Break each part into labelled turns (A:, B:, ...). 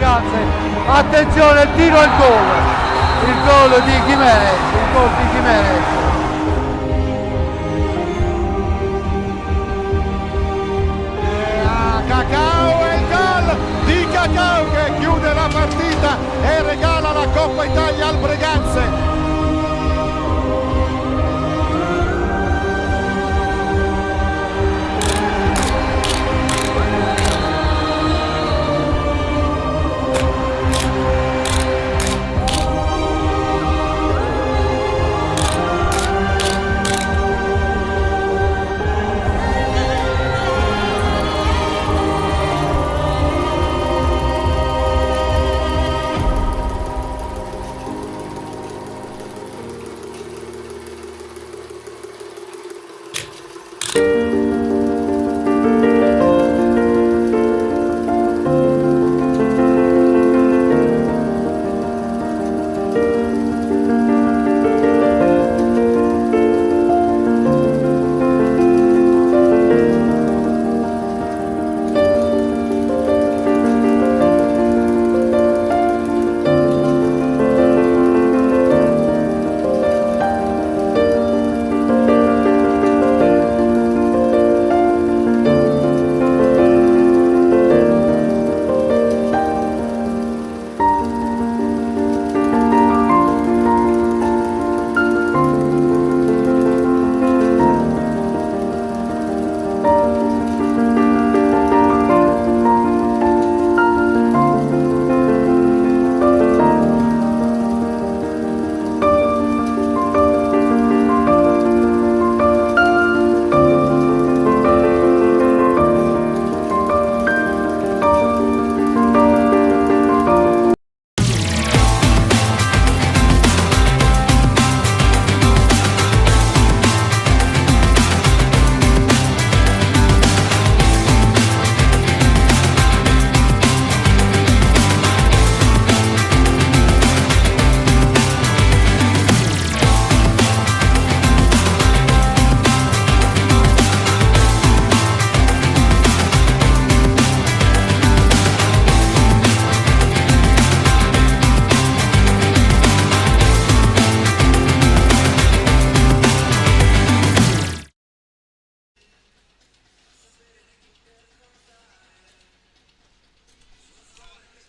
A: Breganze. Attenzione, il tiro e il gol di Jimenez,
B: Cacao e il gol di Cacao che chiude la partita e regala la Coppa Italia al Breganze.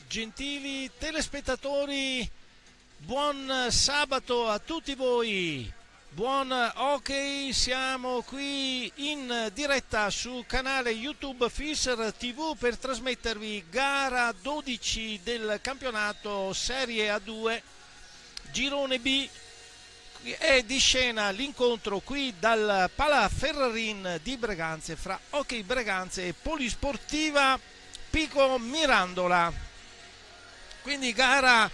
C: Gentili telespettatori, buon sabato a tutti voi, buon hockey, siamo qui in diretta sul canale YouTube Fischer TV per trasmettervi gara 12 del campionato Serie A2 Girone B. È di scena l'incontro qui dal Pala Ferrarin di Breganze fra Hockey Breganze e Polisportiva Pico Mirandola. Quindi gara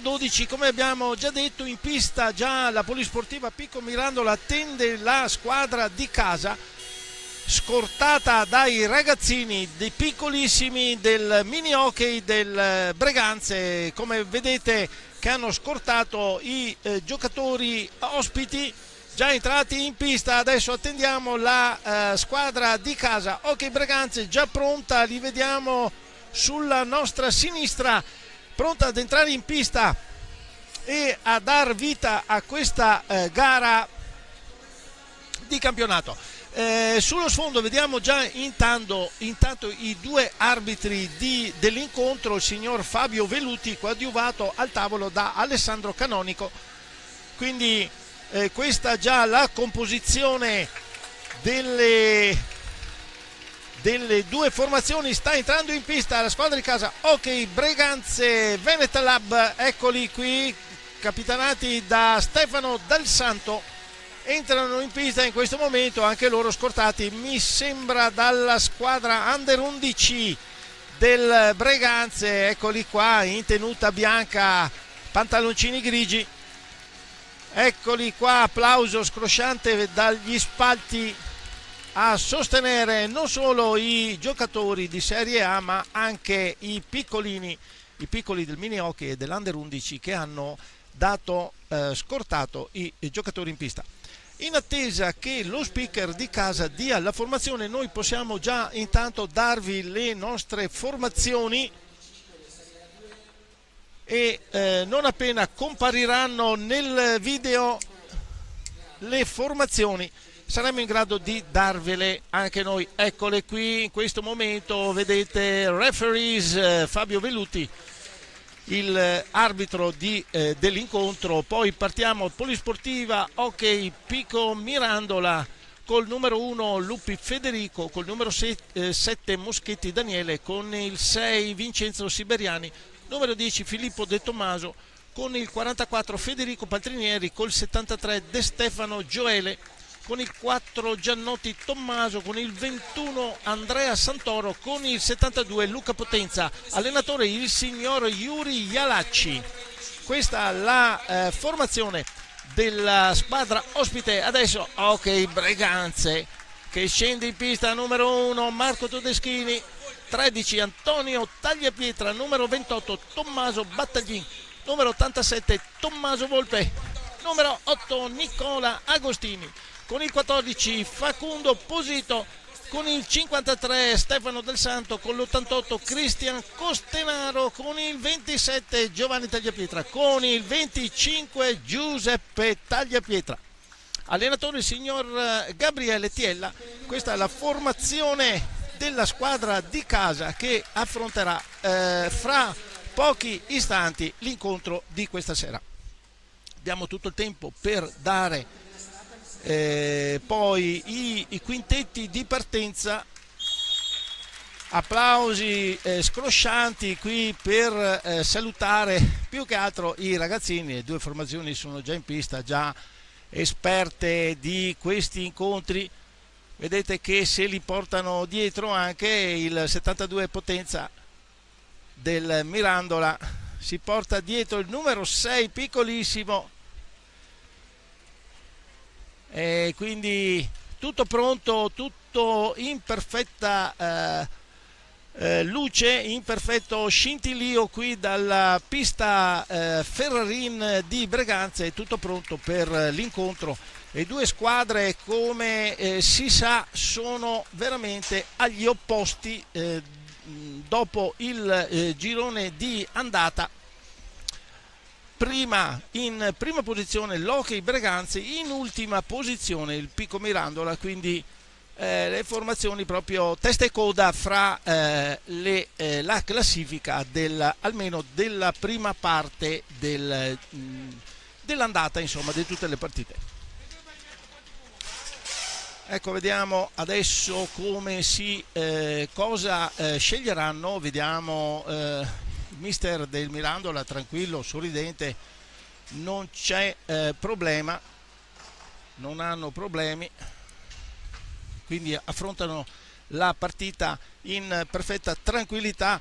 C: 12, come abbiamo già detto, in pista già la Polisportiva Pico Mirandola attende la squadra di casa, scortata dai ragazzini dei piccolissimi del mini hockey del Breganze, come vedete, che hanno scortato i giocatori ospiti già entrati in pista. Adesso attendiamo la squadra di casa. Hockey Breganze già pronta, li vediamo sulla nostra sinistra, pronta ad entrare in pista e a dar vita a questa gara di campionato. Sullo sfondo vediamo già intanto i due arbitri dell'incontro, il signor Fabio Veluti, coadiuvato al tavolo da Alessandro Canonico. Quindi questa già la composizione delle due formazioni. Sta entrando in pista la squadra di casa Hockey Breganze Venet Lab, eccoli qui, capitanati da Stefano Dal Santo. Entrano in pista in questo momento anche loro scortati, mi sembra, dalla squadra Under 11 del Breganze. Eccoli qua in tenuta bianca, pantaloncini grigi, eccoli qua, applauso scrosciante dagli spalti a sostenere non solo i giocatori di Serie A ma anche i piccoli del mini hockey e dell'Under 11 che hanno dato scortato i giocatori in pista. In attesa che lo speaker di casa dia la formazione, noi possiamo già intanto darvi le nostre formazioni. e non appena compariranno nel video le formazioni saremo in grado di darvele anche noi. Eccole qui in questo momento, vedete referees Fabio Velluti, il arbitro dell'incontro. Poi partiamo polisportiva hockey Pico Mirandola col numero 1 Lupi Federico, col numero 7 Moschetti Daniele, con il 6 Vincenzo Siberiani, numero 10 Filippo De Tommaso, con il 44 Federico Paltrinieri, col 73 De Stefano Gioele, con il 4 Giannotti Tommaso, con il 21 Andrea Santoro, con il 72 Luca Potenza, allenatore il signor Yuri Ialacci. Questa è la formazione della squadra ospite. Adesso ok Breganze che scende in pista, numero 1 Marco Todeschini, 13 Antonio Tagliapietra, numero 28 Tommaso Battaglin, numero 87 Tommaso Volpe, numero 8 Nicola Agostini, con il 14 Facundo Posito, con il 53 Stefano Del Santo, con l'88 Cristian Costenaro, con il 27 Giovanni Tagliapietra, con il 25 Giuseppe Tagliapietra. Allenatore il signor Gabriele Tiella. Questa è la formazione della squadra di casa che affronterà fra pochi istanti l'incontro di questa sera. Diamo tutto il tempo per dare poi i quintetti di partenza. Applausi scroscianti qui per salutare più che altro i ragazzini. Le due formazioni sono già in pista, già esperte di questi incontri. Vedete che se li portano dietro anche il 72 Potenza del Mirandola, si porta dietro il numero 6 piccolissimo, e quindi tutto pronto, tutto in perfetta luce, in perfetto scintillio qui dalla pista Ferrarin di Breganze. Tutto pronto per l'incontro. Le due squadre, come si sa, sono veramente agli opposti dopo il girone di andata. In prima posizione l'Hockey Breganze, in ultima posizione il Pico Mirandola, quindi le formazioni proprio testa e coda fra la classifica almeno della prima parte dell'andata, insomma, di tutte le partite. Ecco, vediamo adesso come cosa sceglieranno. Vediamo il mister del Mirandola, tranquillo, sorridente, non c'è problema, non hanno problemi, quindi affrontano la partita in perfetta tranquillità.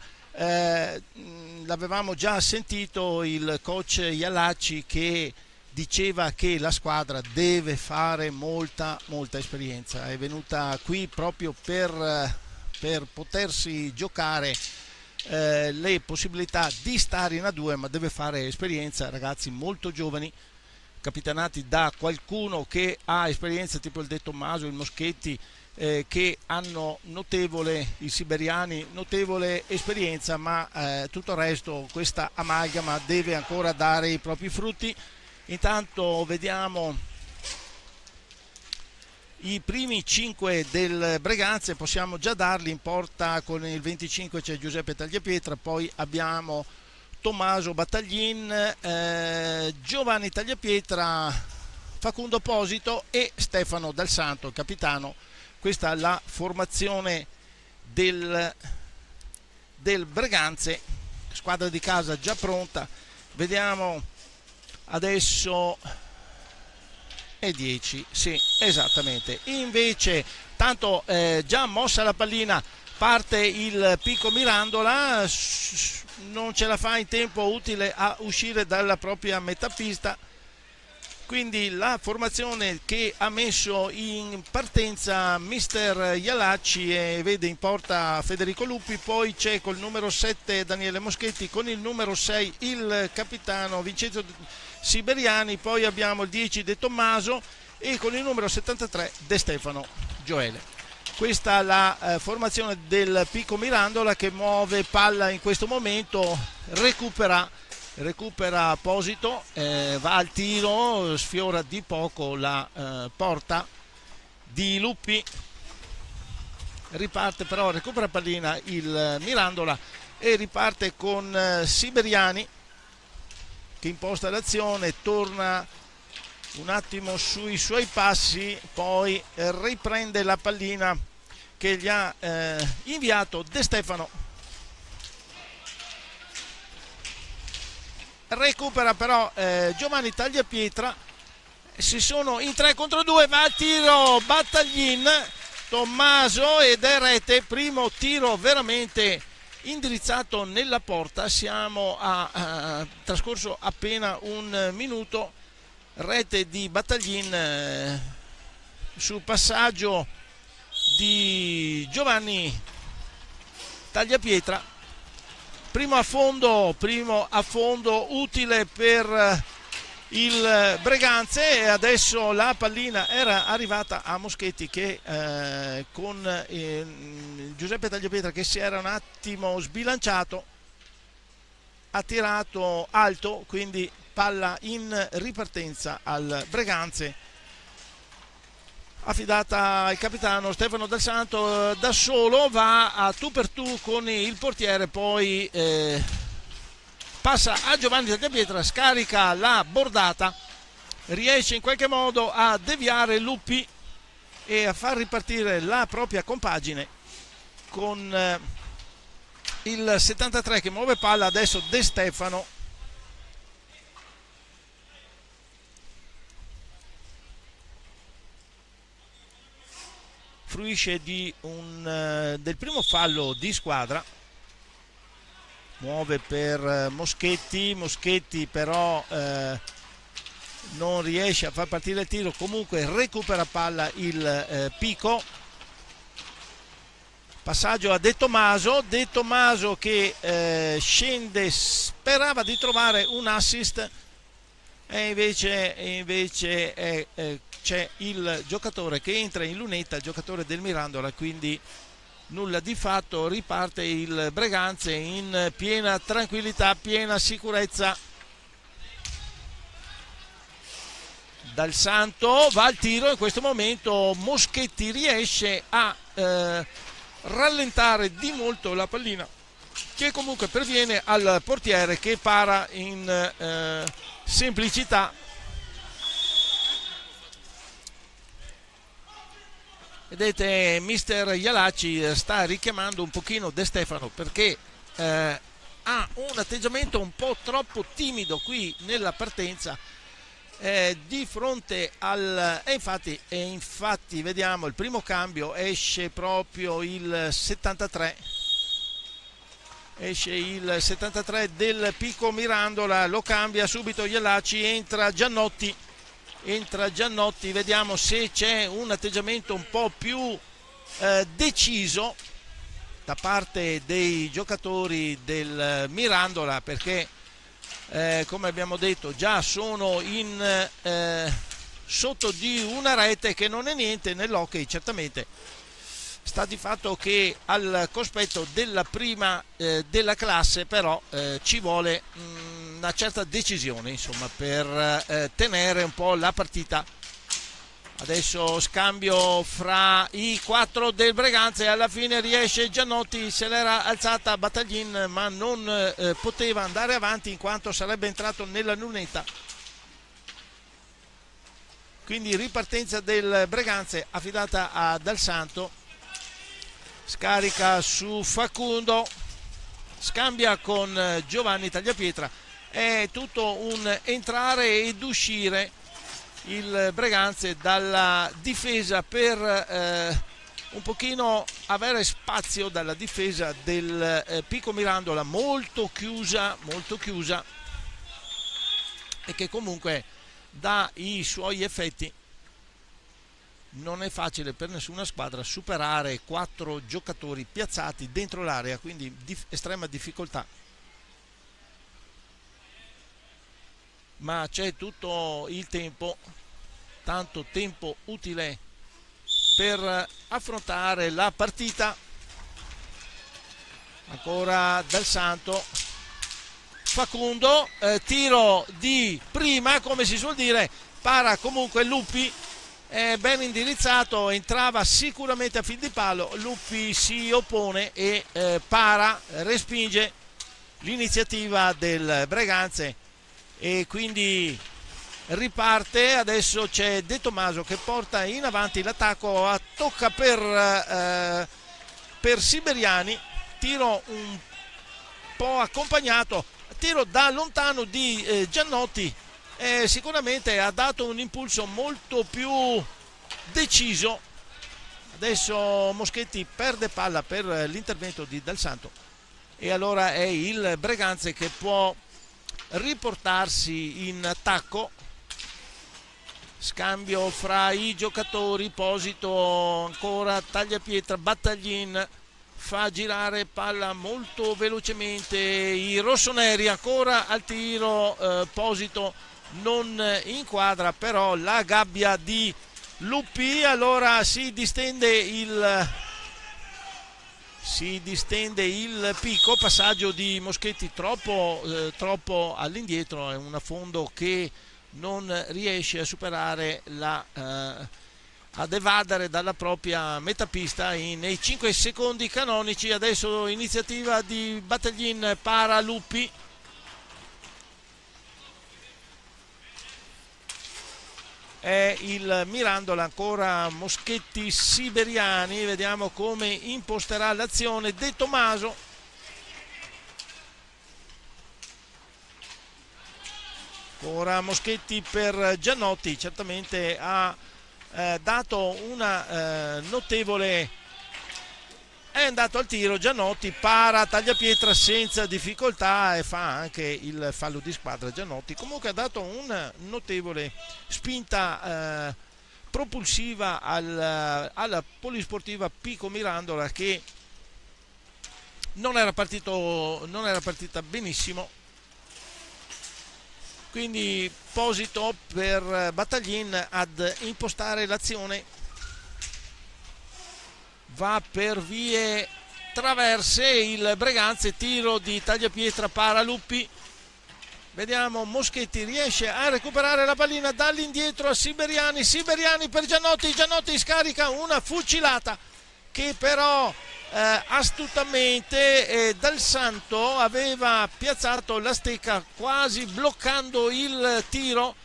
C: L'avevamo già sentito il coach Ialacci che diceva che la squadra deve fare molta esperienza. È venuta qui proprio per potersi giocare le possibilità di stare in A2, ma deve fare esperienza. Ragazzi molto giovani, capitanati da qualcuno che ha esperienza, tipo il De Tommaso, il Moschetti, che hanno i siberiani, notevole esperienza, ma tutto il resto, questa amalgama deve ancora dare i propri frutti. Intanto vediamo i primi 5 del Breganze, possiamo già darli. In porta con il 25 c'è Giuseppe Tagliapietra, poi abbiamo Tommaso Battaglin, Giovanni Tagliapietra, Facundo Posito e Stefano Del Santo, capitano. Questa è la formazione del Breganze, squadra di casa già pronta. Vediamo adesso è 10, sì, esattamente. Invece, tanto già mossa la pallina, parte il Pico Mirandola, non ce la fa in tempo utile a uscire dalla propria metà pista. Quindi la formazione che ha messo in partenza mister Ialacci, e vede in porta Federico Lupi, poi c'è col numero 7 Daniele Moschetti, con il numero 6 il capitano Vincenzo Siberiani, poi abbiamo il 10 De Tommaso e con il numero 73 De Stefano Gioele. Questa è la formazione del Pico Mirandola, che muove palla in questo momento, recupera recupera Posito, va al tiro, sfiora di poco la porta di Luppi, riparte però, recupera pallina il Mirandola e riparte con Siberiani che imposta l'azione, torna un attimo sui suoi passi, poi riprende la pallina che gli ha inviato De Stefano. Recupera però Giovanni Tagliapietra, si sono in 3 contro 2, va al tiro Battaglin, Tommaso, ed è rete, primo tiro veramente indirizzato nella porta. Siamo a trascorso appena un minuto, rete di Battaglin sul passaggio di Giovanni Tagliapietra. Primo affondo utile per il Breganze, e adesso la pallina era arrivata a Moschetti che con Giuseppe Tagliapietra, che si era un attimo sbilanciato, ha tirato alto, quindi palla in ripartenza al Breganze, affidata al capitano Stefano Dal Santo. Da solo va a tu per tu con il portiere, poi passa a Giovanni Tagliapietra, scarica la bordata, riesce in qualche modo a deviare Luppi e a far ripartire la propria compagine con il 73 che muove palla. Adesso De Stefano, fruisce del primo fallo di squadra, muove per Moschetti però non riesce a far partire il tiro, comunque recupera palla il Pico, passaggio a De Tomaso che scende, sperava di trovare un assist e invece c'è il giocatore che entra in lunetta, il giocatore del Mirandola, quindi nulla di fatto. Riparte il Breganze in piena tranquillità, piena sicurezza. Dal Santo va al tiro, in questo momento Moschetti riesce a rallentare di molto la pallina, che comunque perviene al portiere che para in semplicità. Vedete, mister Ialacci sta richiamando un pochino De Stefano perché ha un atteggiamento un po' troppo timido qui nella partenza, di fronte al infatti vediamo il primo cambio, esce proprio il 73, del Pico Mirandola, lo cambia subito Ialacci, entra Giannotti, vediamo se c'è un atteggiamento un po' più deciso da parte dei giocatori del Mirandola, perché come abbiamo detto già sono sotto di una rete, che non è niente nell'hockey. Certamente sta di fatto che al cospetto della prima della classe però ci vuole una certa decisione, insomma, per tenere un po' la partita. Adesso scambio fra i 4 del Breganze, alla fine riesce Giannotti, se l'era alzata Battaglin ma non poteva andare avanti in quanto sarebbe entrato nella lunetta, quindi ripartenza del Breganze affidata a Dal Santo. Scarica su Facundo, scambia con Giovanni Tagliapietra, è tutto un entrare ed uscire il Breganze dalla difesa per un pochino avere spazio dalla difesa del Pico Mirandola, molto chiusa, e che comunque dà i suoi effetti. Non è facile per nessuna squadra superare 4 giocatori piazzati dentro l'area, quindi estrema difficoltà. Ma c'è tutto il tempo, tanto tempo utile per affrontare la partita. Ancora Dal Santo, Facundo, tiro di prima, come si suol dire, para comunque Luppi, è ben indirizzato, entrava sicuramente a fil di palo, Luppi si oppone e para, respinge l'iniziativa del Breganze e quindi riparte. Adesso c'è De Tomaso che porta in avanti l'attacco, a tocca per Siberiani, tiro un po' accompagnato, tiro da lontano di Giannotti, sicuramente ha dato un impulso molto più deciso. Adesso Moschetti perde palla per l'intervento di Dal Santo e allora è il Breganze che può riportarsi in attacco. Scambio fra i giocatori, Posito ancora, Tagliapietra, Battaglin fa girare palla molto velocemente i rossoneri, ancora al tiro, Posito non inquadra però la gabbia di Luppi. Allora si distende il picco, passaggio di Moschetti troppo all'indietro, è un affondo che non riesce a superare ad evadere dalla propria metapista nei 5 secondi canonici. Adesso iniziativa di Battaglin, para Luppi, è il Mirandola, ancora Moschetti, Siberiani, vediamo come imposterà l'azione De Tomaso. Ora Moschetti per Giannotti, certamente ha dato una notevole, è andato al tiro Giannotti, para, Tagliapietra senza difficoltà e fa anche il fallo di squadra. Giannotti comunque ha dato una notevole spinta propulsiva alla polisportiva Pico Mirandola, che non era partita benissimo. Quindi Posito per Battaglin ad impostare l'azione, va per vie traverse il Breganze, tiro di Tagliapietra, para Luppi, vediamo Moschetti riesce a recuperare la pallina dall'indietro a Siberiani per Giannotti scarica una fucilata che però astutamente Dal Santo aveva piazzato la stecca quasi bloccando il tiro.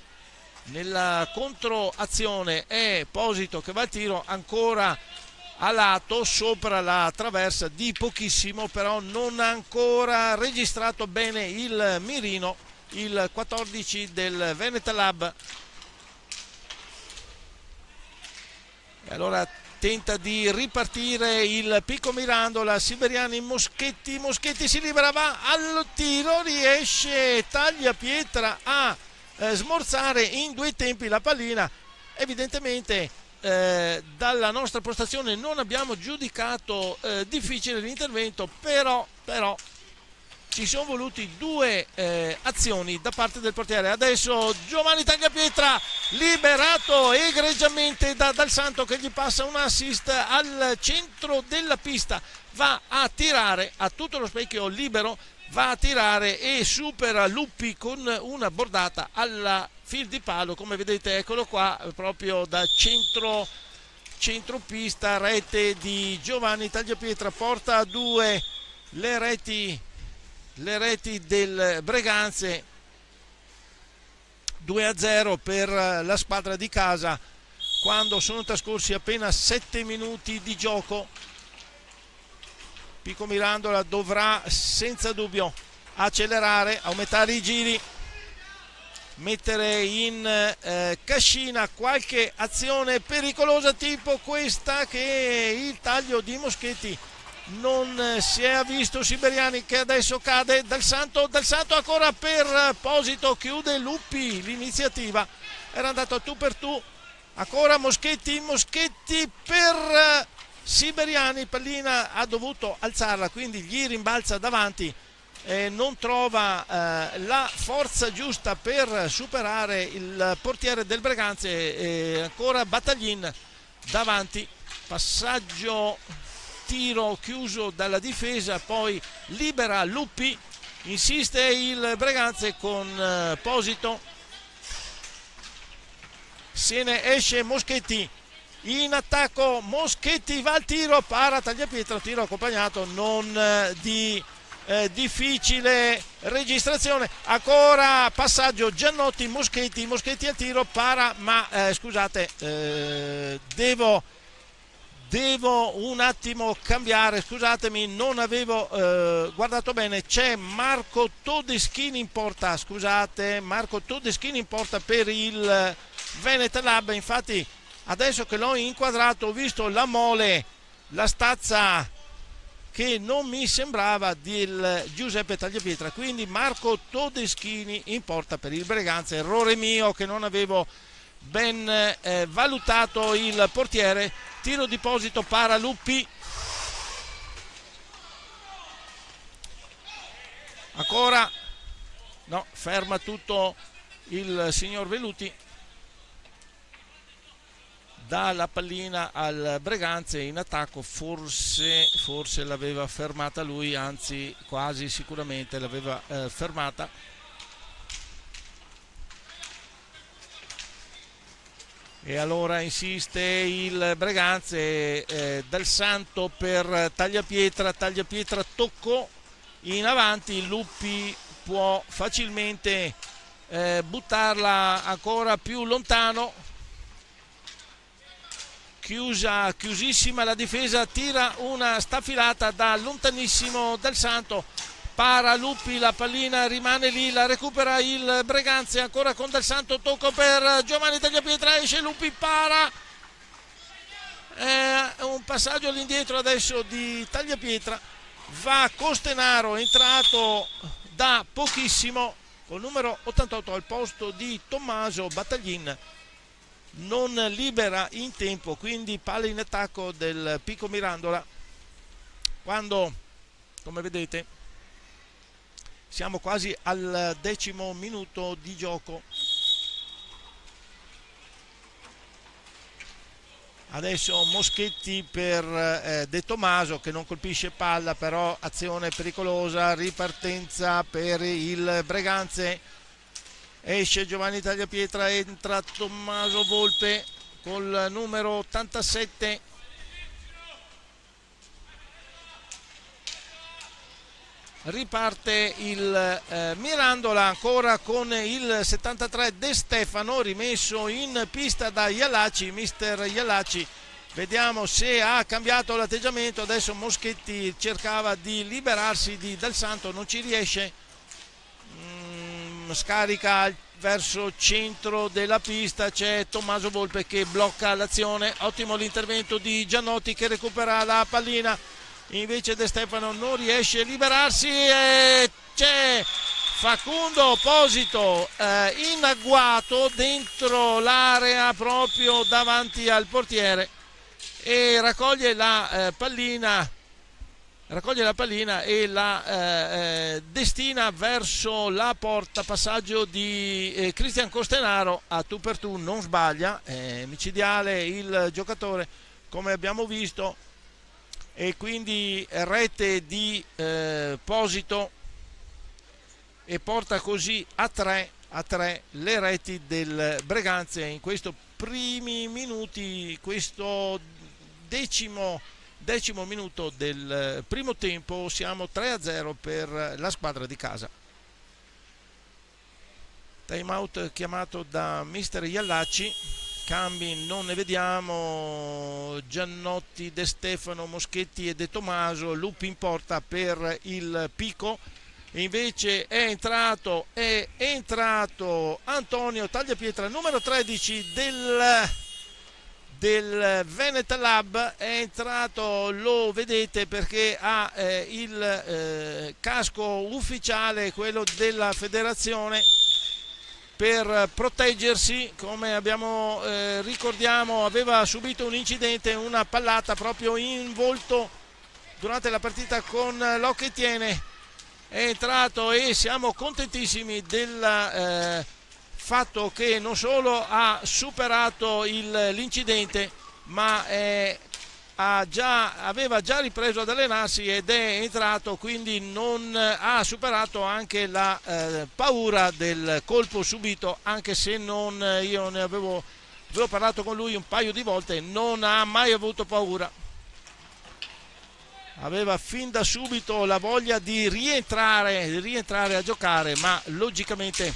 C: Nella controazione è Posito che va al tiro, ancora a lato sopra la traversa di pochissimo, però non ha ancora registrato bene il mirino, il 14 del Veneta Lab. E allora tenta di ripartire il Pico Mirandola, Siberiani, Moschetti si libera, va al tiro, riesce Tagliapietra a smorzare in 2 tempi la pallina. Evidentemente dalla nostra postazione non abbiamo giudicato difficile l'intervento, però ci sono voluti 2 azioni da parte del portiere. Adesso Giovanni Tagliapietra liberato egregiamente da Dal Santo, che gli passa un assist al centro della pista, va a tirare a tutto lo specchio libero, va a tirare e supera Luppi con una bordata alla fil di palo, come vedete, eccolo qua, proprio da centropista, rete di Giovanni Tagliapietra, porta a 2 le reti del Breganze, 2-0 per la squadra di casa quando sono trascorsi appena 7 minuti di gioco. Pico Mirandola dovrà senza dubbio accelerare, aumentare i giri, mettere in cascina qualche azione pericolosa tipo questa, che il taglio di Moschetti non si è visto. Siberiani che adesso cade, Dal Santo ancora per Posito, chiude Luppi l'iniziativa, era andato a tu per tu, ancora Moschetti per Siberiani, pallina ha dovuto alzarla, quindi gli rimbalza davanti e non trova la forza giusta per superare il portiere del Breganze. Ancora Battaglin davanti, passaggio, tiro chiuso dalla difesa, poi libera Luppi insiste il Breganze con Posito, se ne esce Moschetti in attacco, Moschetti va al tiro, para Tagliapietra, tiro accompagnato non di difficile registrazione, ancora passaggio Giannotti, Moschetti al tiro, para, ma scusate, devo un attimo cambiare, scusatemi, non avevo guardato bene, c'è Marco Todeschini in porta, scusate, Marco Todeschini in porta per il Veneta Lab. Infatti adesso che l'ho inquadrato ho visto la mole, la stazza che non mi sembrava del Giuseppe Tagliapietra, quindi Marco Todeschini in porta per il Breganze, errore mio che non avevo ben valutato il portiere. Tiro di Posito, para Luppi, ancora no, ferma tutto il signor Veluti, dà la pallina al Breganze in attacco, forse l'aveva fermata lui, anzi quasi sicuramente l'aveva fermata. E allora insiste il Breganze, Del Santo per Tagliapietra toccò in avanti, Luppi può facilmente buttarla ancora più lontano, chiusissima la difesa, tira una staffilata da lontanissimo Del Santo, para Luppi, la pallina rimane lì, la recupera il Breganze, ancora con Del Santo, tocco per Giovanni Tagliapietra, esce Luppi, para, un passaggio all'indietro adesso di Tagliapietra, va Costenaro, entrato da pochissimo col numero 88 al posto di Tommaso Battaglin, non libera in tempo, quindi palla in attacco del Pico Mirandola, quando, come vedete, siamo quasi al 10° minuto di gioco. Adesso Moschetti per De Tomaso che non colpisce palla, però azione pericolosa, ripartenza per il Breganze, esce Giovanni Tagliapietra, entra Tommaso Volpe col numero 87. Riparte il Mirandola ancora con il 73 De Stefano, rimesso in pista da Iallacci, mister Iallacci, vediamo se ha cambiato l'atteggiamento. Adesso Moschetti cercava di liberarsi di Del Santo, non ci riesce, scarica verso centro della pista, c'è Tommaso Volpe che blocca l'azione, ottimo l'intervento di Giannotti che recupera la pallina, invece De Stefano non riesce a liberarsi e c'è Facundo Posito in agguato dentro l'area proprio davanti al portiere e raccoglie la pallina e la destina verso la porta, passaggio di Cristian Costenaro a tu per tu, non sbaglia, micidiale il giocatore come abbiamo visto, e quindi rete di Posito e porta così a 3 le reti del Breganze in questi primi minuti, questo decimo minuto del primo tempo. Siamo 3-0 per la squadra di casa. Time out chiamato da mister Iallacci, cambi non ne vediamo, Giannotti, De Stefano, Moschetti e De Tomaso, Luppi in porta per il Pico, e invece è entrato Antonio Tagliapietra, numero 13 del Veneta Lab, è entrato, lo vedete perché ha il casco ufficiale, quello della federazione, per proteggersi, come ricordiamo aveva subito un incidente, una pallata proprio in volto durante la partita con l'Occhetiene. È entrato e siamo contentissimi del fatto che non solo ha superato l'incidente, ma è aveva già ripreso ad allenarsi ed è entrato, quindi non ha superato anche la paura del colpo subito, anche se io ne avevo parlato con lui un paio di volte, non ha mai avuto paura, aveva fin da subito la voglia di rientrare a giocare, ma logicamente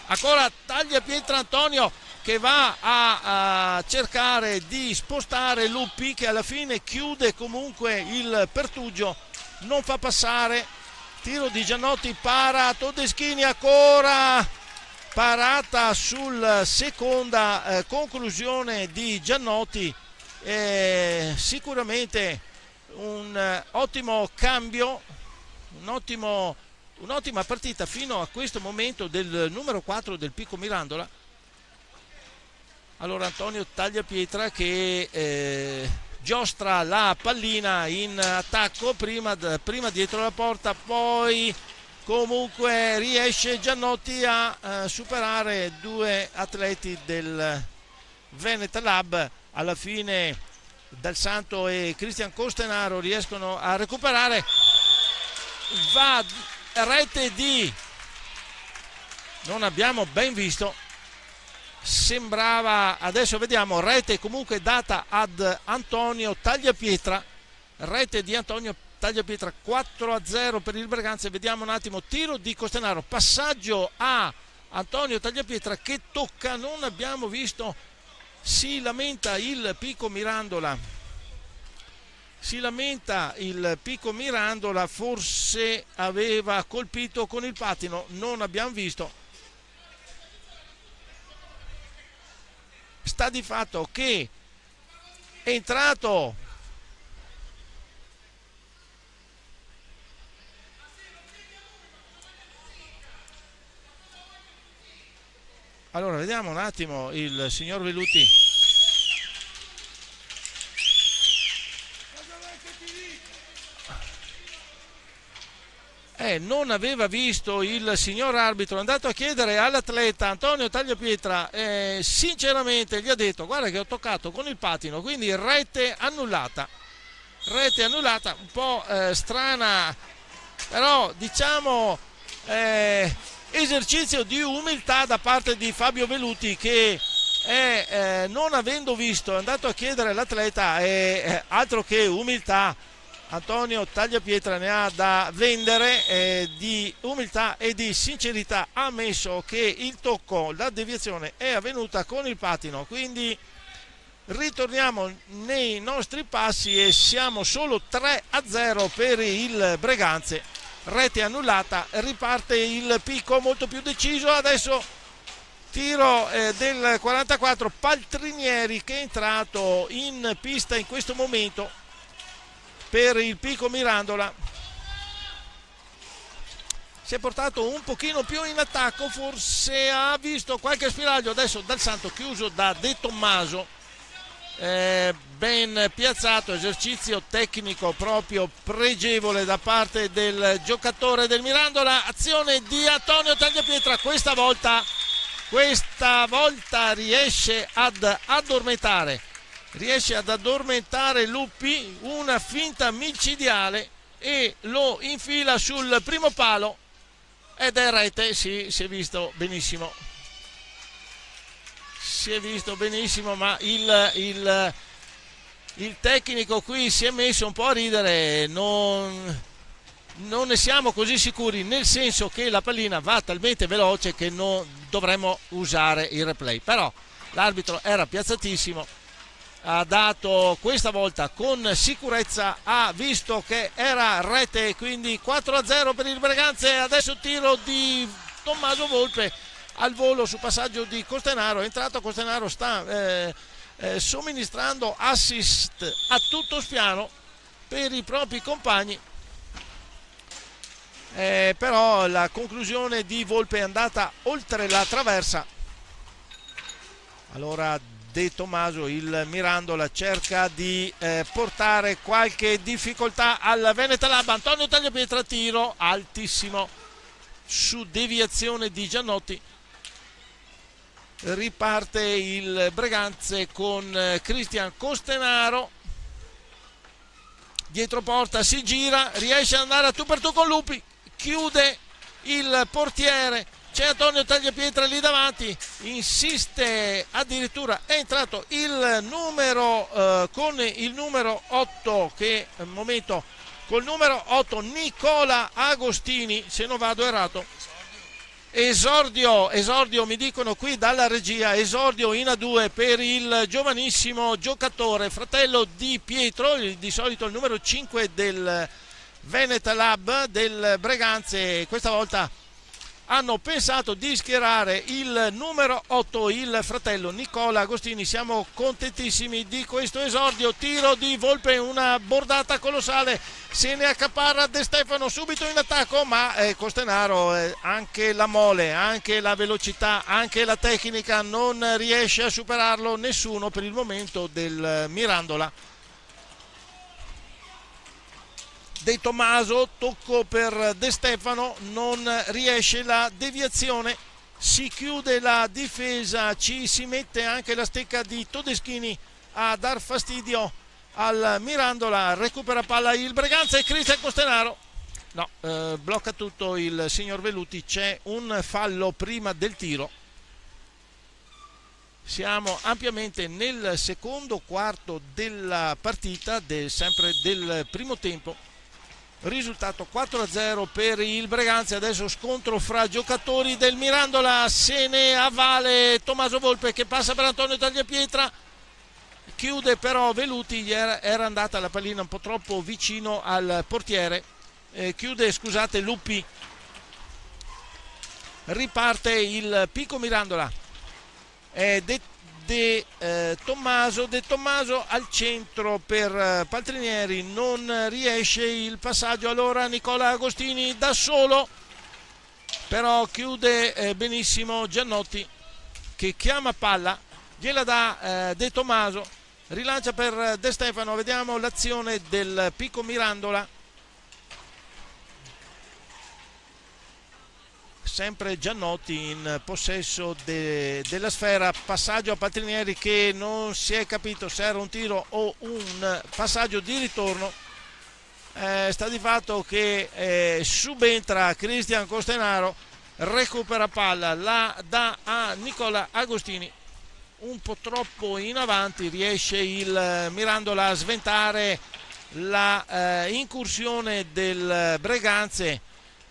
C: ancora taglia pietra Antonio, che va a cercare di spostare Luppi, che alla fine chiude comunque il pertugio, non fa passare. Tiro di Giannotti, para Todeschini, ancora parata sul seconda conclusione di Giannotti. Sicuramente un ottimo cambio, un'ottima partita fino a questo momento del numero 4 del Pico Mirandola. Allora Antonio Tagliapietra che giostra la pallina in attacco, prima dietro la porta, poi comunque riesce Giannotti a superare due atleti del Veneta Lab. Alla fine Dal Santo e Cristian Costenaro riescono a recuperare, va rete di, non abbiamo ben visto, sembrava, adesso vediamo, rete comunque data ad Antonio Tagliapietra, rete di Antonio Tagliapietra, 4-0 per il Breganze. Vediamo un attimo, tiro di Costenaro, passaggio a Antonio Tagliapietra che tocca, non abbiamo visto, si lamenta il Pico Mirandola, forse aveva colpito con il pattino, non abbiamo visto. Sta di fatto che è entrato allora, vediamo un attimo il signor Veluti. Non aveva visto il signor arbitro, è andato a chiedere all'atleta Antonio Tagliapietra, sinceramente gli ha detto: guarda che ho toccato con il pattino, quindi rete annullata, un po' strana, però diciamo esercizio di umiltà da parte di Fabio Veluti, che non avendo visto è andato a chiedere all'atleta, altro che umiltà. Antonio Tagliapietra ne ha da vendere di umiltà e di sincerità, ha ammesso che il tocco, la deviazione è avvenuta con il pattino, quindi ritorniamo nei nostri passi e siamo solo 3-0 per il Breganze, rete annullata, riparte il Pico molto più deciso. Adesso tiro del 44, Paltrinieri che è entrato in pista in questo momento per il Pico Mirandola, si è portato un pochino più in attacco, forse ha visto qualche spiraglio. Adesso Dal Santo chiuso da De Tommaso, ben piazzato, esercizio tecnico proprio pregevole da parte del giocatore del Mirandola. Azione di Antonio Tagliapietra, questa volta riesce ad addormentare Luppi, una finta micidiale, e lo infila sul primo palo ed è rete. Sì, si è visto benissimo, ma il tecnico qui si è messo un po' a ridere, non ne siamo così sicuri, nel senso che la pallina va talmente veloce che non dovremmo usare il replay, però l'arbitro era piazzatissimo, ha dato questa volta con sicurezza, ha visto che era rete, quindi 4-0 per il Breganze. Adesso tiro di Tommaso Volpe al volo su passaggio di Costenaro, è entrato Costenaro, sta somministrando assist a tutto spiano per i propri compagni, però la conclusione di Volpe è andata oltre la traversa. Allora De Tommaso, il Mirandola, cerca di portare qualche difficoltà al Veneta Lab. Antonio Tagliapietra, tiro altissimo su deviazione di Giannotti. riparte il Breganze con Cristian Costenaro, dietro porta si gira, riesce ad andare a tu per tu con Lupi, chiude il portiere, c'è Antonio Tagliapietra lì davanti, insiste, addirittura è entrato il numero con il numero 8 che momento col numero 8 Nicola Agostini, se non vado errato. Esordio mi dicono qui dalla regia, esordio in A2 per il giovanissimo giocatore, fratello di Pietro, di solito il numero 5 del Venet Lab del Breganze. Questa volta hanno pensato di schierare il numero 8, il fratello Nicola Agostini. Siamo contentissimi di questo esordio. Tiro di Volpe, una bordata colossale, se ne accaparra De Stefano subito in attacco, ma Costenaro anche la mole, anche la velocità, anche la tecnica non riesce a superarlo nessuno per il momento del Mirandola. De Tommaso, tocco per De Stefano, non riesce la deviazione, si chiude la difesa, ci si mette anche la stecca di Todeschini a dar fastidio al Mirandola, recupera palla il Breganze e Cristian Costenaro. No, blocca tutto il signor Veluti, c'è un fallo prima del tiro. Siamo ampiamente nel secondo quarto della partita, sempre del primo tempo. Risultato 4-0 per il Breganze. Adesso scontro fra giocatori del Mirandola, se ne avvale Tommaso Volpe che passa per Antonio Tagliapietra, chiude però Veluti, era andata la pallina un po' troppo vicino al portiere, chiude Lupi, riparte il Pico Mirandola, De Tommaso al centro per Paltrinieri, non riesce il passaggio, allora Nicola Agostini da solo, però chiude benissimo Giannotti che chiama palla, gliela dà De Tommaso, rilancia per De Stefano. Vediamo l'azione del Pico Mirandola, sempre Giannotti in possesso della sfera, passaggio a Paltrinieri che non si è capito se era un tiro o un passaggio di ritorno. Sta di fatto che subentra Cristian Costenaro, recupera palla, la dà a Nicola Agostini, un po' troppo in avanti, riesce il Mirandola a sventare la incursione del Breganze,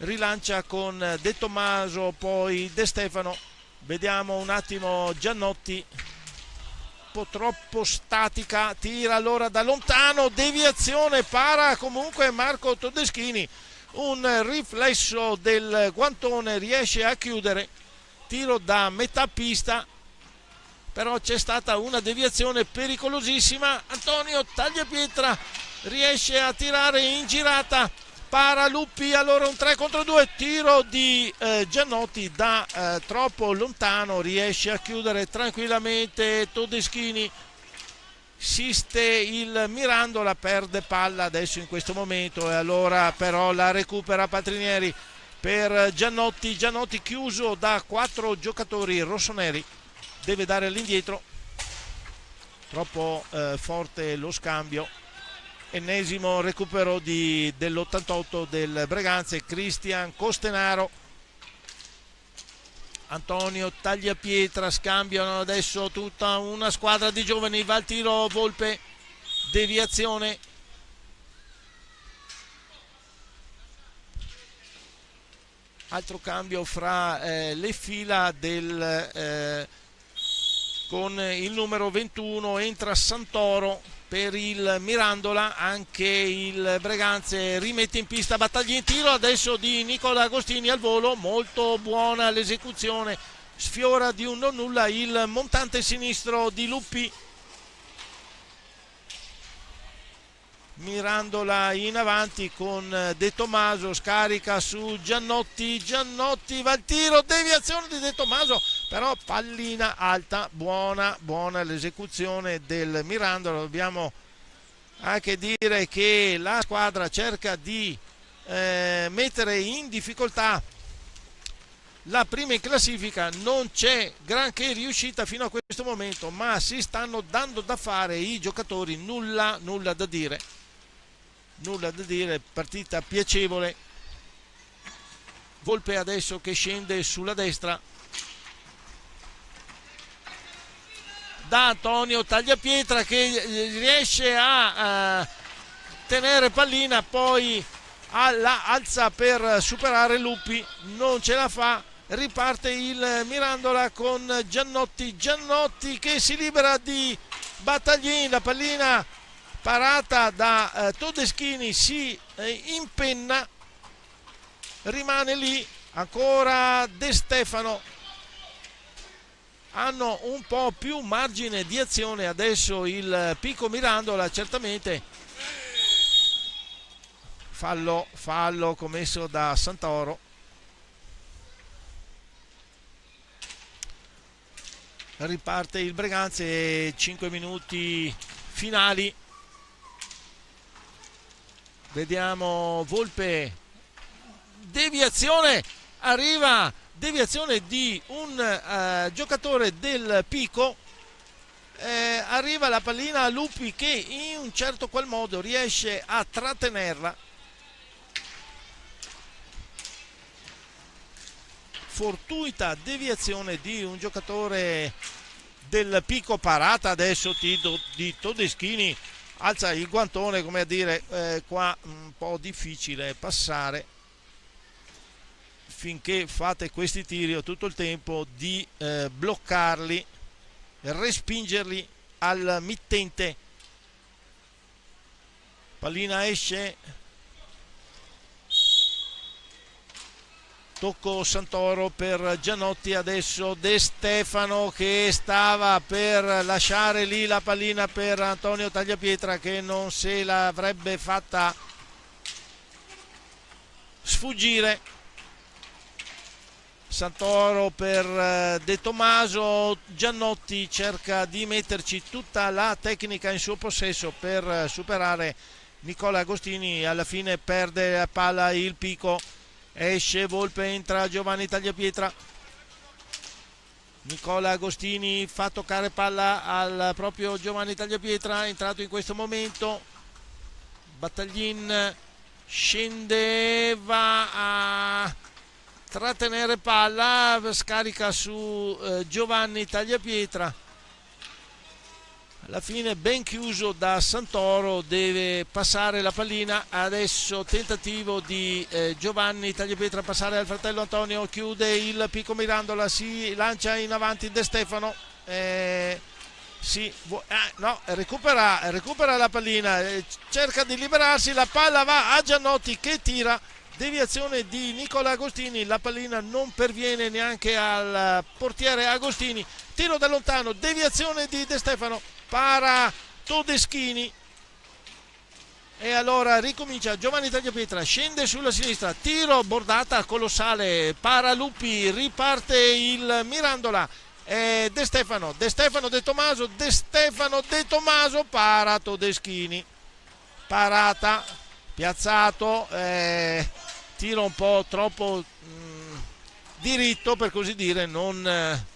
C: rilancia con De Tommaso, poi De Stefano. Vediamo un attimo Giannotti, un po' troppo statica, tira allora da lontano, deviazione, para comunque Marco Todeschini, un riflesso del guantone, riesce a chiudere, tiro da metà pista, però c'è stata una deviazione pericolosissima. Antonio Tagliapietra riesce a tirare in girata, para Lupi, allora un 3 contro 2, tiro di Giannotti da troppo lontano, riesce a chiudere tranquillamente Todeschini, assiste il Mirandola, perde palla adesso in questo momento e allora però la recupera Paltrinieri per Giannotti chiuso da 4 giocatori rossoneri, deve dare all'indietro, troppo forte lo scambio. Ennesimo recupero dell'88 del Breganze, Cristian Costenaro, Antonio Tagliapietra, scambiano adesso tutta una squadra di giovani, va al tiro Volpe, deviazione, altro cambio fra le fila con il numero 21 entra Santoro per il Mirandola, anche il Breganze rimette in pista, battaglia in tiro adesso di Nicola Agostini al volo, molto buona l'esecuzione, sfiora di un non nulla il montante sinistro di Lupi. Mirandola in avanti con De Tommaso, scarica su Giannotti va al tiro, deviazione di De Tommaso, però pallina alta, buona l'esecuzione del Mirandola. Dobbiamo anche dire che la squadra cerca di mettere in difficoltà la prima in classifica. Non c'è granché riuscita fino a questo momento, ma si stanno dando da fare i giocatori, nulla da dire, partita piacevole. Volpe adesso che scende sulla destra, da Antonio Tagliapietra che riesce a tenere pallina, poi la alza per superare Lupi, non ce la fa, riparte il Mirandola con Giannotti che si libera di Battaglin, la pallina parata da Todeschini si impenna, rimane lì ancora De Stefano. Hanno un po' più margine di azione adesso il Pico Mirandola, certamente. Fallo commesso da Santoro. Riparte il Breganze, 5 minuti finali. Vediamo Volpe, deviazione, arriva deviazione di un giocatore del Pico, arriva la pallina a Lupi che in un certo qual modo riesce a trattenerla. Fortuita deviazione di un giocatore del Pico, parata adesso di Todeschini, alza il guantone come a dire qua un po' difficile passare. Finché fate questi tiri ho tutto il tempo di bloccarli, respingerli al mittente. Pallina esce, tocco Santoro per Giannotti, adesso De Stefano che stava per lasciare lì la pallina per Antonio Tagliapietra che non se l'avrebbe fatta sfuggire. Santoro per De Tomaso, Giannotti cerca di metterci tutta la tecnica in suo possesso per superare Nicola Agostini, alla fine perde la palla il Pico, esce Volpe, entra Giovanni Tagliapietra, Nicola Agostini fa toccare palla al proprio Giovanni Tagliapietra, entrato in questo momento, Battaglin scendeva a trattenere palla, scarica su Giovanni Tagliapietra, alla fine ben chiuso da Santoro, deve passare la pallina, adesso tentativo di Giovanni Tagliapietra passare al fratello Antonio, chiude il Pico Mirandola, si lancia in avanti De Stefano, recupera la pallina, cerca di liberarsi, la palla va a Giannotti che tira, deviazione di Nicola Agostini, la pallina non perviene neanche al portiere Agostini, tiro da lontano, deviazione di De Stefano, para Todeschini e allora ricomincia Giovanni Tagliapietra, scende sulla sinistra, tiro, bordata colossale, para Lupi, riparte il Mirandola, De Stefano, De Tomaso, para Todeschini, parata, piazzato, tiro un po' troppo diritto per così dire, non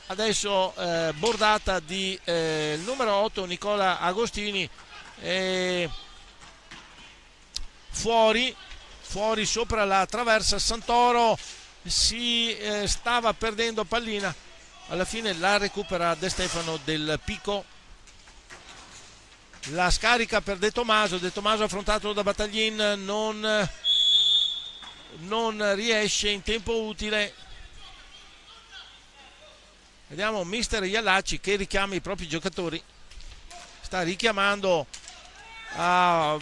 C: adesso bordata di numero 8 Nicola Agostini, fuori sopra la traversa, Santoro si stava perdendo pallina, alla fine la recupera De Stefano del Pico, la scarica per De Tomaso affrontato da Battaglin, non riesce in tempo utile. Vediamo mister Iallacci che richiama i propri giocatori, sta richiamando a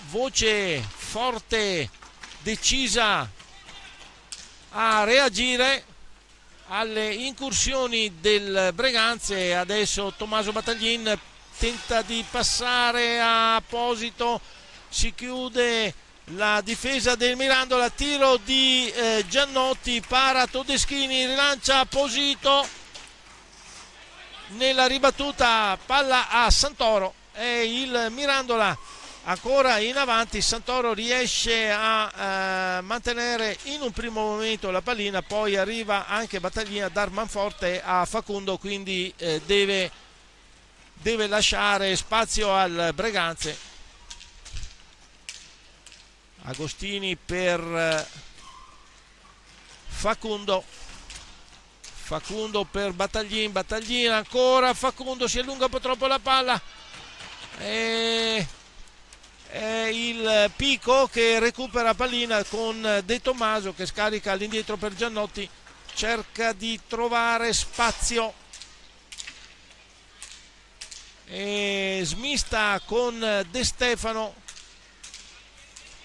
C: voce forte, decisa a reagire alle incursioni del Breganze. Adesso Tommaso Battaglin tenta di passare a Apposito, si chiude la difesa del Mirandola, tiro di Giannotti, para Todeschini, rilancia Apposito, nella ribattuta palla a Santoro e il Mirandola ancora in avanti. Santoro riesce a mantenere in un primo momento la pallina, poi arriva anche Battaglini a dar manforte a Facundo, quindi deve lasciare spazio al Breganze. Agostini per Facundo per Battaglini ancora Facundo, si allunga un po' troppo la palla, e il Pico che recupera pallina con De Tommaso che scarica all'indietro per Giannotti, cerca di trovare spazio e smista con De Stefano,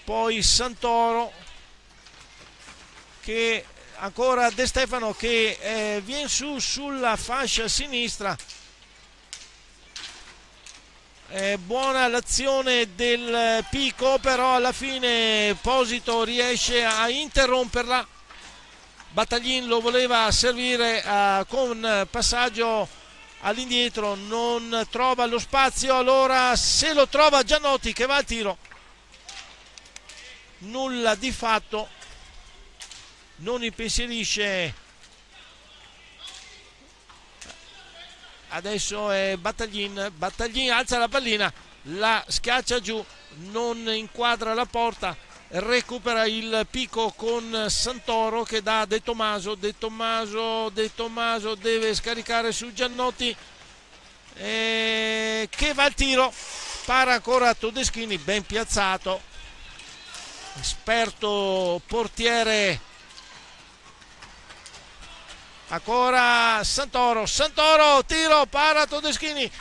C: poi Santoro che ancora De Stefano che viene su sulla fascia sinistra. Buona l'azione del Pico, però alla fine Posito riesce a interromperla. Battaglin lo voleva servire con passaggio all'indietro, non trova lo spazio, allora se lo trova Giannotti che va al tiro, nulla di fatto, non impensierisce. Adesso è Battaglin alza la pallina, la schiaccia giù, non inquadra la porta, recupera il Pico con Santoro che dà a De Tommaso. De Tommaso deve scaricare su Giannotti che va al tiro, para ancora Todeschini, ben piazzato, esperto portiere. Ancora Santoro, tiro, para Todeschini,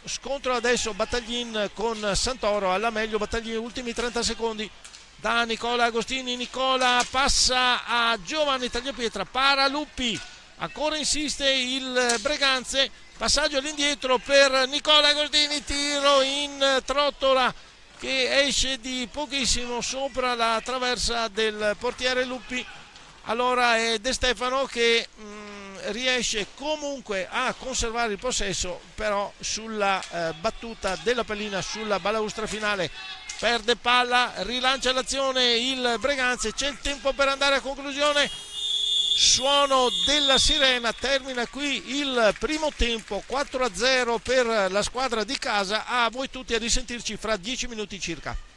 C: scontro adesso Battaglin con Santoro, alla meglio Battaglin, ultimi 30 secondi da Nicola Agostini. Nicola passa a Giovanni Tagliapietra, para Luppi, ancora insiste il Breganze, passaggio all'indietro per Nicola Agostini, tiro in trottola che esce di pochissimo sopra la traversa del portiere Luppi. Allora è De Stefano che riesce comunque a conservare il possesso, però sulla battuta della pallina sulla balaustra finale perde palla, rilancia l'azione il Breganze, c'è il tempo per andare a conclusione, suono della sirena, termina qui il primo tempo, 4-0 per la squadra di casa. A voi tutti, a risentirci fra 10 minuti circa.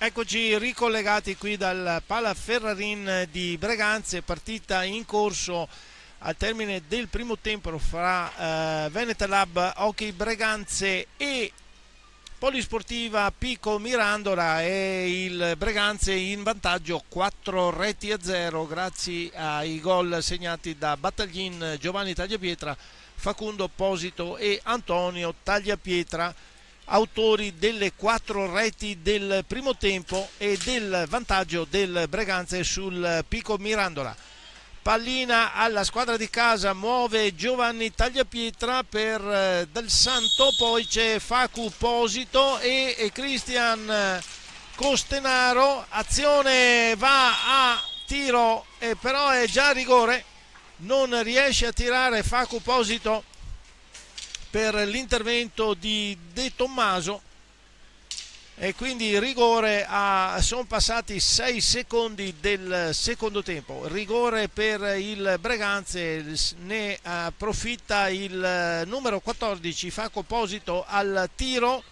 C: Eccoci ricollegati qui dal Pala Ferrarin di Breganze, partita in corso al termine del primo tempo fra Veneta Lab Hockey Breganze e Polisportiva Pico Mirandola, e il Breganze in vantaggio 4-0 grazie ai gol segnati da Battaglin, Giovanni Tagliapietra, Facundo Posito e Antonio Tagliapietra, autori delle 4 reti del primo tempo e del vantaggio del Breganze sul Pico Mirandola. Pallina alla squadra di casa, muove Giovanni Tagliapietra per Del Santo, poi c'è Facu Posito e Cristian Costenaro. Azione, va a tiro, però è già rigore, non riesce a tirare Facu Posito per l'intervento di De Tommaso e quindi rigore. Sono passati 6 secondi del secondo tempo, rigore per il Breganze, ne approfitta il numero 14 Facu Posito al tiro.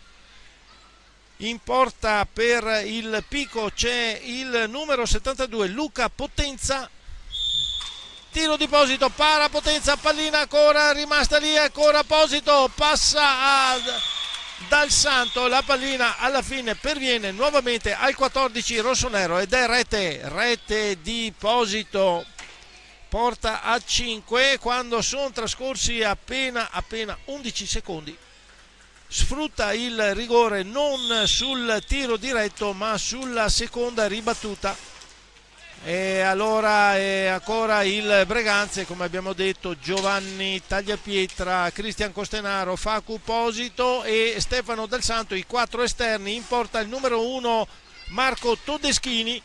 C: In porta per il Pico c'è il numero 72 Luca Potenza, tiro di Posito, para Potenza, pallina ancora rimasta lì, ancora Posito, passa a Dal Santo, la pallina alla fine perviene nuovamente al 14 rossonero ed è rete di Posito, porta a 5 quando sono trascorsi appena 11 secondi. Sfrutta il rigore non sul tiro diretto ma sulla seconda ribattuta. E allora è ancora il Breganze, come abbiamo detto, Giovanni Tagliapietra, Cristian Costenaro, Facu Posito e Stefano Del Santo, i 4 esterni. In porta il numero 1 Marco Todeschini.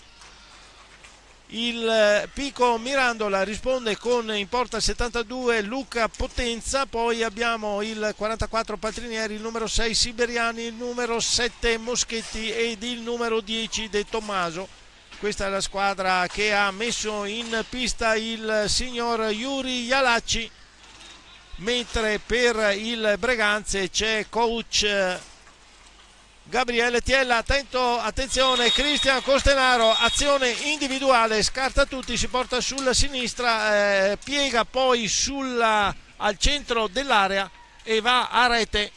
C: Il Pico Mirandola risponde con in porta il 72 Luca Potenza, poi abbiamo il 44 Paltrinieri, il numero 6 Siberiani, il numero 7 Moschetti ed il numero 10 De Tommaso. Questa è la squadra che ha messo in pista il signor Yuri Ialacci, mentre per il Breganze c'è coach Gabriele Tiella. Attenzione, Cristian Costenaro, azione individuale, scarta tutti, si porta sulla sinistra, piega poi al centro dell'area e va a rete.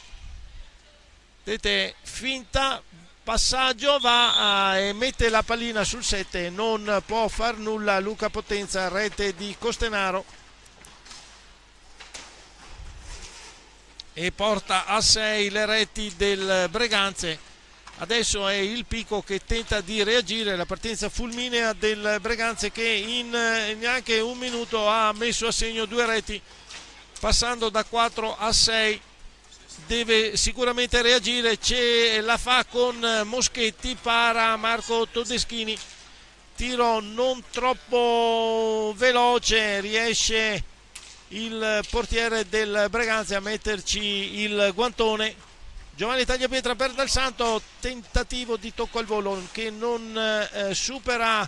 C: Vedete, finta, passaggio, va e mette la pallina sul 7, non può far nulla Luca Potenza, rete di Costenaro e porta a 6 le reti del Breganze. Adesso è il Pico che tenta di reagire, la partenza fulminea del Breganze che in neanche un minuto ha messo a segno 2 reti, passando da 4 a 6. Deve sicuramente reagire, la fa con Moschetti, para Marco Todeschini, tiro non troppo veloce, riesce il portiere del Breganze a metterci il guantone. Giovanni Tagliapietra per Dal Santo, tentativo di tocco al volo che non supera,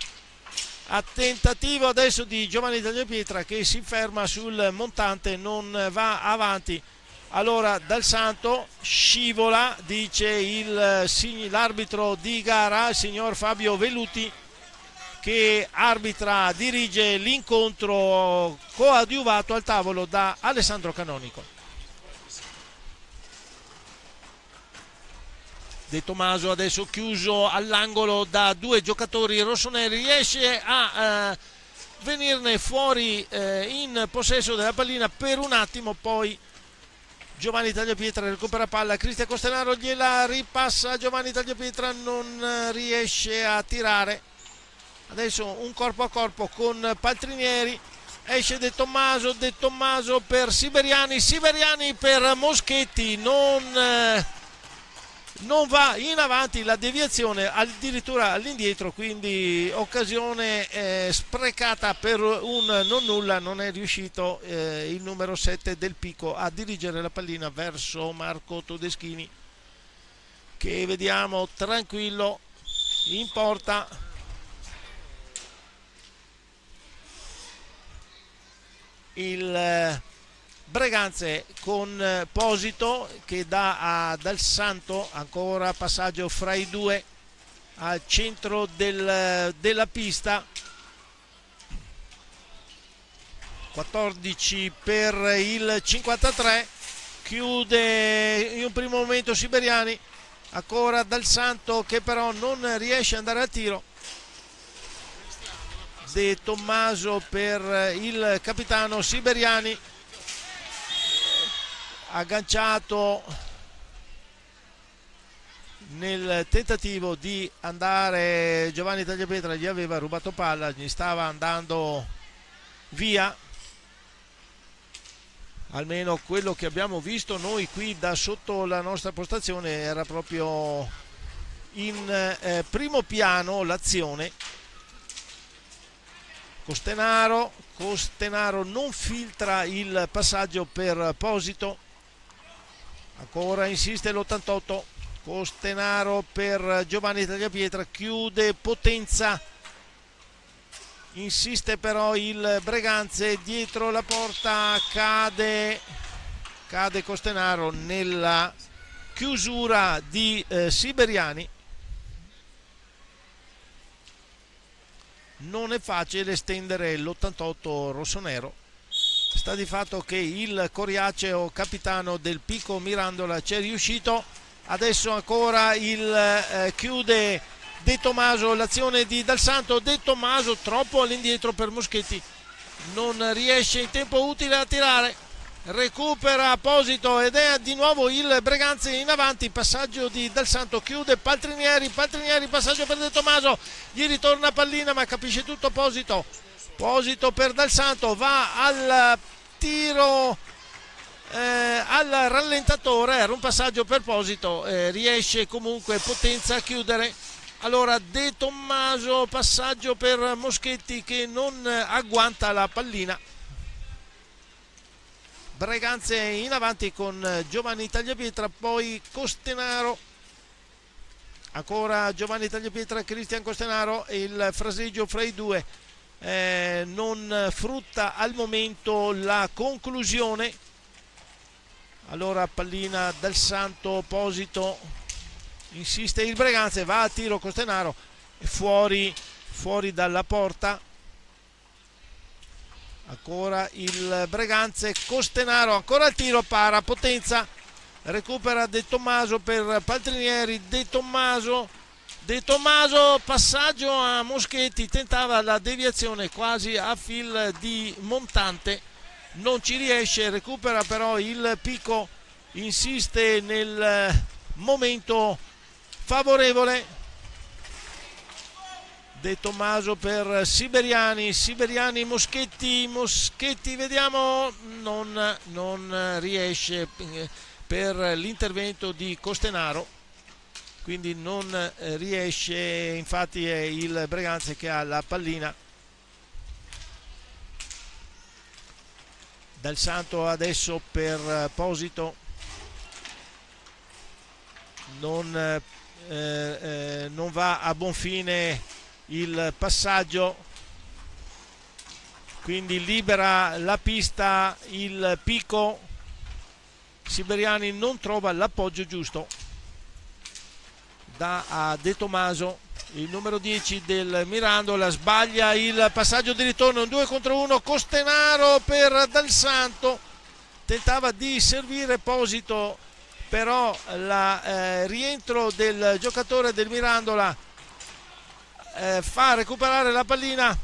C: a tentativo adesso di Giovanni Tagliapietra che si ferma sul montante, non va avanti. Allora Dal Santo scivola, dice l'arbitro di gara, il signor Fabio Velluti, che dirige l'incontro coadiuvato al tavolo da Alessandro Canonico. De Tommaso adesso chiuso all'angolo da 2 giocatori rossoneri, riesce a venirne fuori in possesso della pallina per un attimo, poi Giovanni Tagliapietra recupera palla, Cristian Costenaro gliela ripassa, Giovanni Tagliapietra non riesce a tirare. Adesso un corpo a corpo con Paltrinieri, esce De Tommaso per Siberiani per Moschetti, non va in avanti, la deviazione addirittura all'indietro, quindi occasione sprecata per un non nulla. Non è riuscito il numero 7 del Pico a dirigere la pallina verso Marco Todeschini, che vediamo tranquillo in porta. Il Breganze con Posito che dà a Dal Santo, ancora passaggio fra i due, al centro della pista. 14 per il 53, chiude in un primo momento Siberiani, ancora Dal Santo che però non riesce ad andare al tiro. De Tommaso per il capitano Siberiani, agganciato nel tentativo di andare. Giovanni Tagliapietra gli aveva rubato palla, gli stava andando via, almeno quello che abbiamo visto noi qui da sotto la nostra postazione era proprio in primo piano l'azione. Costenaro non filtra il passaggio per Posito, ancora insiste l'88. Costenaro per Giovanni Tagliapietra, chiude Potenza, insiste però il Breganze dietro la porta, cade Costenaro nella chiusura di Siberiani. Non è facile stendere l'88 rossonero, sta di fatto che il coriaceo capitano del Pico Mirandola ci è riuscito. Adesso ancora chiude De Tommaso, l'azione di Dal Santo. De Tommaso troppo all'indietro per Moschetti, non riesce in tempo utile a tirare, recupera Posito ed è di nuovo il Breganze in avanti. Passaggio di Dal Santo, chiude Paltrinieri, passaggio per De Tommaso, gli ritorna pallina ma capisce tutto Posito per Dal Santo, va al tiro, al rallentatore, era un passaggio per Posito, riesce comunque Potenza a chiudere. Allora De Tommaso, passaggio per Moschetti che non agguanta la pallina. Breganze in avanti con Giovanni Tagliapietra, poi Costenaro, ancora Giovanni Tagliapietra, Cristian Costenaro, e il fraseggio fra i due non frutta al momento la conclusione. Allora pallina Dal Santo, Posito, insiste il Breganze, va a tiro Costenaro, fuori dalla porta. Ancora il Breganze, Costenaro, ancora il tiro, para Potenza, recupera De Tommaso per Paltrinieri. De Tommaso, passaggio a Moschetti, tentava la deviazione quasi a fil di montante, non ci riesce, recupera però il Pico, insiste nel momento favorevole. De Tommaso per Siberiani, Moschetti, vediamo, non riesce per l'intervento di Costenaro, quindi non riesce, infatti è il Breganze che ha la pallina. Dal Santo adesso per Posito, non va a buon fine il passaggio, quindi libera la pista il Pico. Siberiani non trova l'appoggio giusto, dà a De Tommaso, il numero 10 del Mirandola, sbaglia il passaggio di ritorno, un 2 contro 1. Costenaro per Dal Santo, tentava di servire Posito, però il rientro del giocatore del Mirandola fa recuperare la pallina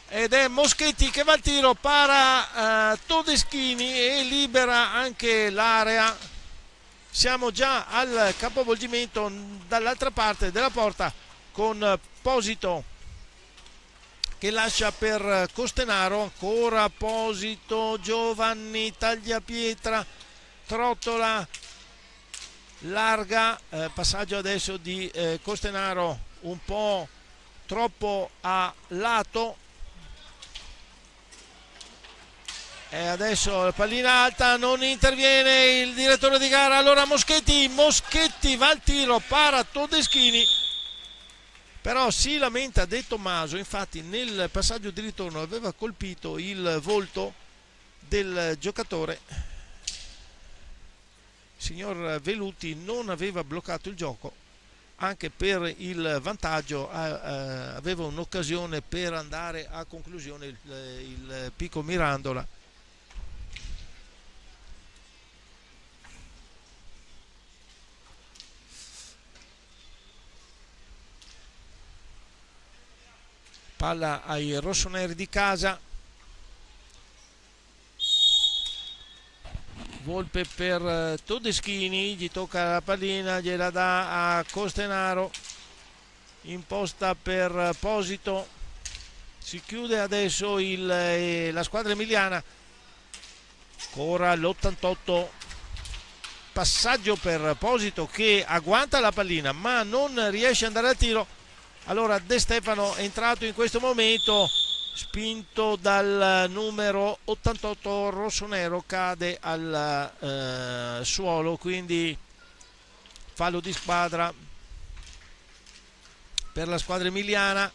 C: ed è Moschetti che va al tiro, para Todeschini e libera anche l'area. Siamo già al capovolgimento dall'altra parte della porta con Posito che lascia per Costenaro, ancora Posito, Giovanni Tagliapietra, trottola larga, passaggio adesso di Costenaro un po' troppo a lato, e adesso la pallina alta, non interviene il direttore di gara. Allora Moschetti va al tiro, para Todeschini, però si lamenta De Tommaso, infatti nel passaggio di ritorno aveva colpito il volto del giocatore. Signor Veluti non aveva bloccato il gioco, anche per il vantaggio, aveva un'occasione per andare a conclusione il Pico Mirandola. Palla ai rossoneri di casa. Volpe per Todeschini, gli tocca la pallina, gliela dà a Costenaro, imposta per Posito, si chiude adesso la squadra emiliana. Ancora l'88, passaggio per Posito che agguanta la pallina ma non riesce ad andare al tiro. Allora De Stefano è entrato in questo momento, spinto dal numero 88 rossonero, cade al suolo, quindi fallo di squadra per la squadra emiliana.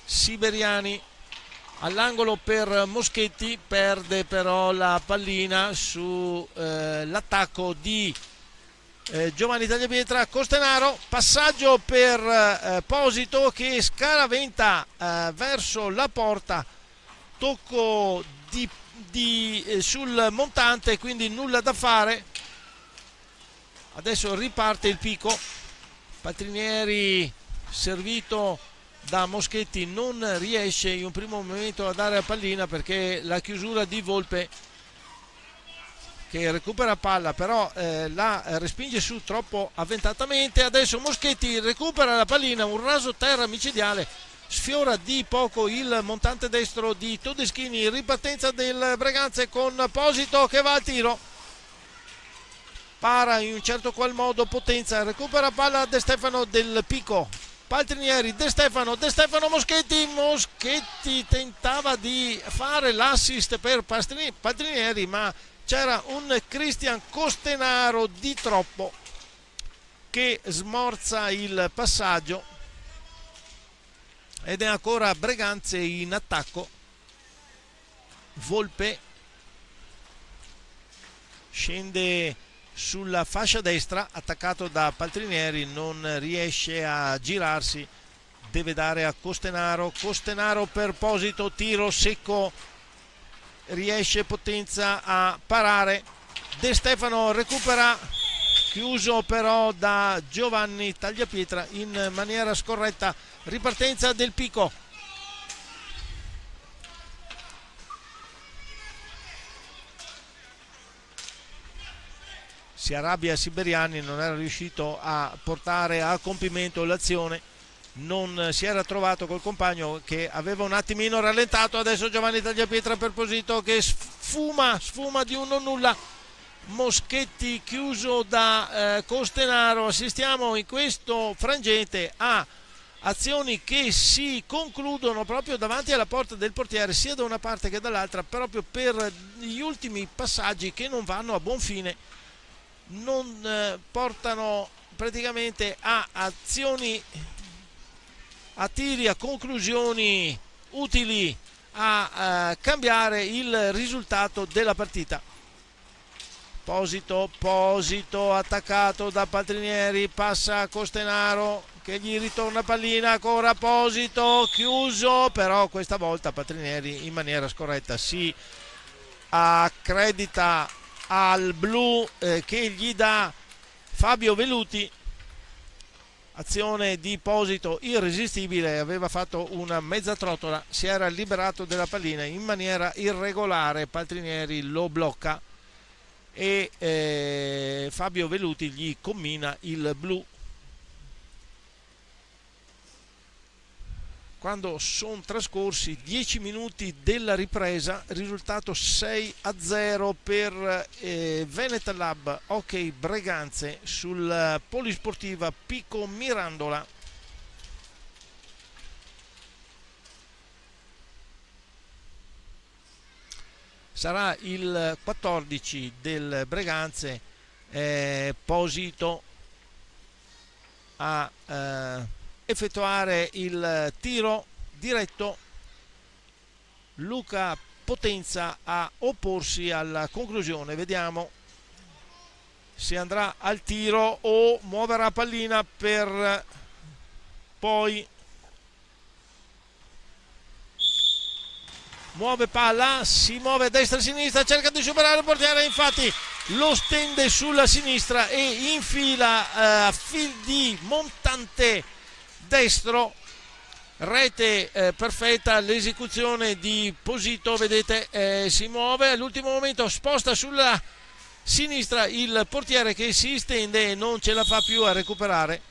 C: Siberiani all'angolo per Moschetti, perde però la pallina su l'attacco di Giovanni Tagliapietra. Costenaro, passaggio per Posito che scaraventa verso la porta, tocco sul montante, quindi nulla da fare. Adesso riparte il Pico. Paltrinieri, servito da Moschetti, non riesce in un primo momento a dare la pallina perché la chiusura di Volpe, che recupera palla, però la respinge su troppo avventatamente. Adesso Moschetti recupera la pallina, un raso terra micidiale, sfiora di poco il montante destro di Todeschini. Ripartenza del Breganze con Posito che va al tiro, para in un certo qual modo Potenza, recupera palla De Stefano del Pico, Paltrinieri, De Stefano, Moschetti tentava di fare l'assist per Paltrinieri, ma c'era un Cristian Costenaro di troppo che smorza il passaggio ed è ancora Breganze in attacco. Volpe scende sulla fascia destra, attaccato da Paltrinieri, non riesce a girarsi, deve dare a Costenaro per Posito, tiro secco, riesce Potenza a parare. De Stefano recupera, chiuso però da Giovanni Tagliapietra in maniera scorretta. Ripartenza del Pico, si arrabbia Siberiani, non era riuscito a portare a compimento l'azione, non si era trovato col compagno che aveva un attimino rallentato. Adesso Giovanni Tagliapietra per Posito che sfuma di 1-0. Moschetti chiuso da Costenaro. Assistiamo in questo frangente a azioni che si concludono proprio davanti alla porta del portiere, sia da una parte che dall'altra, proprio per gli ultimi passaggi che non vanno a buon fine, non portano praticamente a azioni, a tiri, a conclusioni utili a cambiare il risultato della partita. Posito attaccato da Paltrinieri, passa a Costenaro che gli ritorna pallina, ancora Posito, chiuso, però questa volta Paltrinieri in maniera scorretta si accredita al blu che gli dà Fabio Veluti. Azione di Posito irresistibile, aveva fatto una mezza trottola, si era liberato della pallina in maniera irregolare, Paltrinieri lo blocca e Fabio Veluti gli commina il blu. Quando sono trascorsi 10 minuti della ripresa, risultato 6-0 per Venet Lab Hockey Breganze sul Polisportiva Pico Mirandola. Sarà il 14 del Breganze, Posito a effettuare il tiro diretto, Luca Potenza a opporsi alla conclusione. Vediamo se andrà al tiro o muoverà pallina per poi muove palla, si muove a destra e a sinistra, cerca di superare il portiere, infatti lo stende sulla sinistra e infila a fil di montante destro, rete perfetta, l'esecuzione di Posito, vedete, si muove, all'ultimo momento sposta sulla sinistra il portiere che si stende e non ce la fa più a recuperare,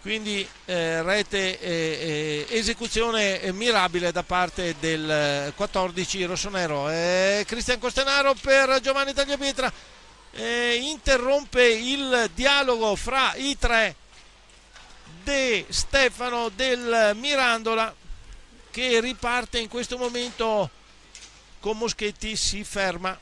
C: quindi rete esecuzione mirabile da parte del 14 rossonero. Cristian Costenaro per Giovanni Tagliapietra, interrompe il dialogo fra i tre. De Stefano del Mirandola che riparte in questo momento con Moschetti, si ferma.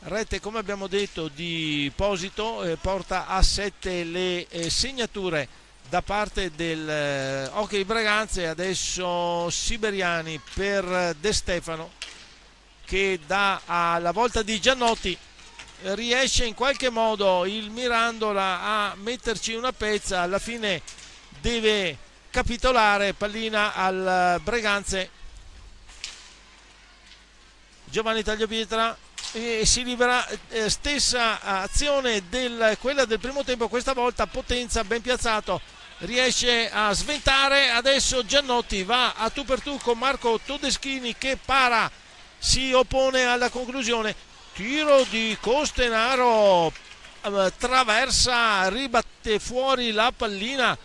C: Rete, come abbiamo detto, di Posito, porta a 7 le segnature da parte del Hockey Braganza. Adesso Siberiani per De Stefano che dà alla volta di Giannotti, riesce in qualche modo il Mirandola a metterci una pezza, alla fine deve capitolare, pallina al Breganze. Giovanni Tagliapietra si libera, stessa azione quella del primo tempo, questa volta Potenza ben piazzato, riesce a sventare, adesso Giannotti va a tu per tu con Marco Todeschini che para, si oppone alla conclusione, tiro di Costenaro, traversa, ribatte fuori la pallina,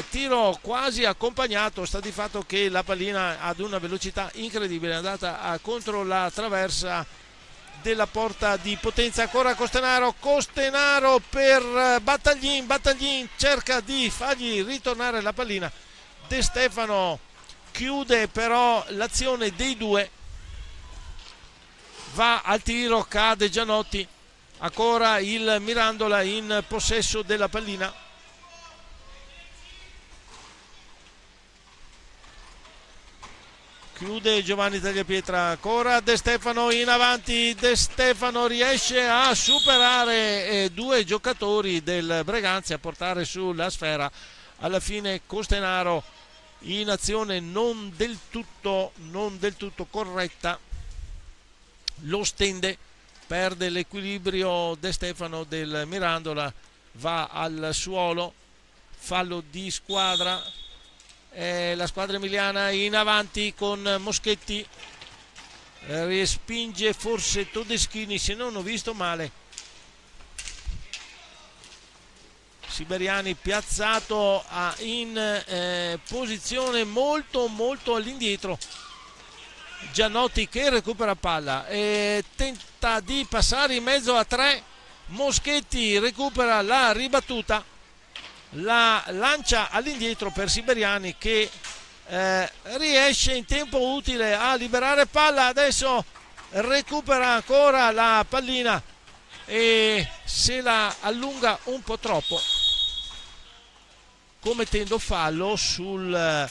C: tiro quasi accompagnato, sta di fatto che la pallina ad una velocità incredibile è andata contro la traversa della porta di Potenza. Ancora Costenaro per Battaglin cerca di fargli ritornare la pallina, De Stefano chiude però l'azione dei due, va al tiro, cade Giannotti, ancora il Mirandola in possesso della pallina. Chiude Giovanni Tagliapietra, ancora De Stefano in avanti, De Stefano riesce a superare due giocatori del Breganze, a portare sulla sfera. Alla fine Costenaro in azione non del tutto corretta, lo stende, perde l'equilibrio De Stefano del Mirandola, va al suolo, fallo di squadra. La squadra emiliana in avanti con Moschetti, respinge forse Todeschini se non ho visto male. Siberiani piazzato in posizione molto all'indietro. Giannotti che recupera palla e tenta di passare in mezzo a tre. Moschetti recupera la ribattuta, la lancia all'indietro per Siberiani che riesce in tempo utile a liberare palla, adesso recupera ancora la pallina e se la allunga un po' troppo, commettendo fallo sul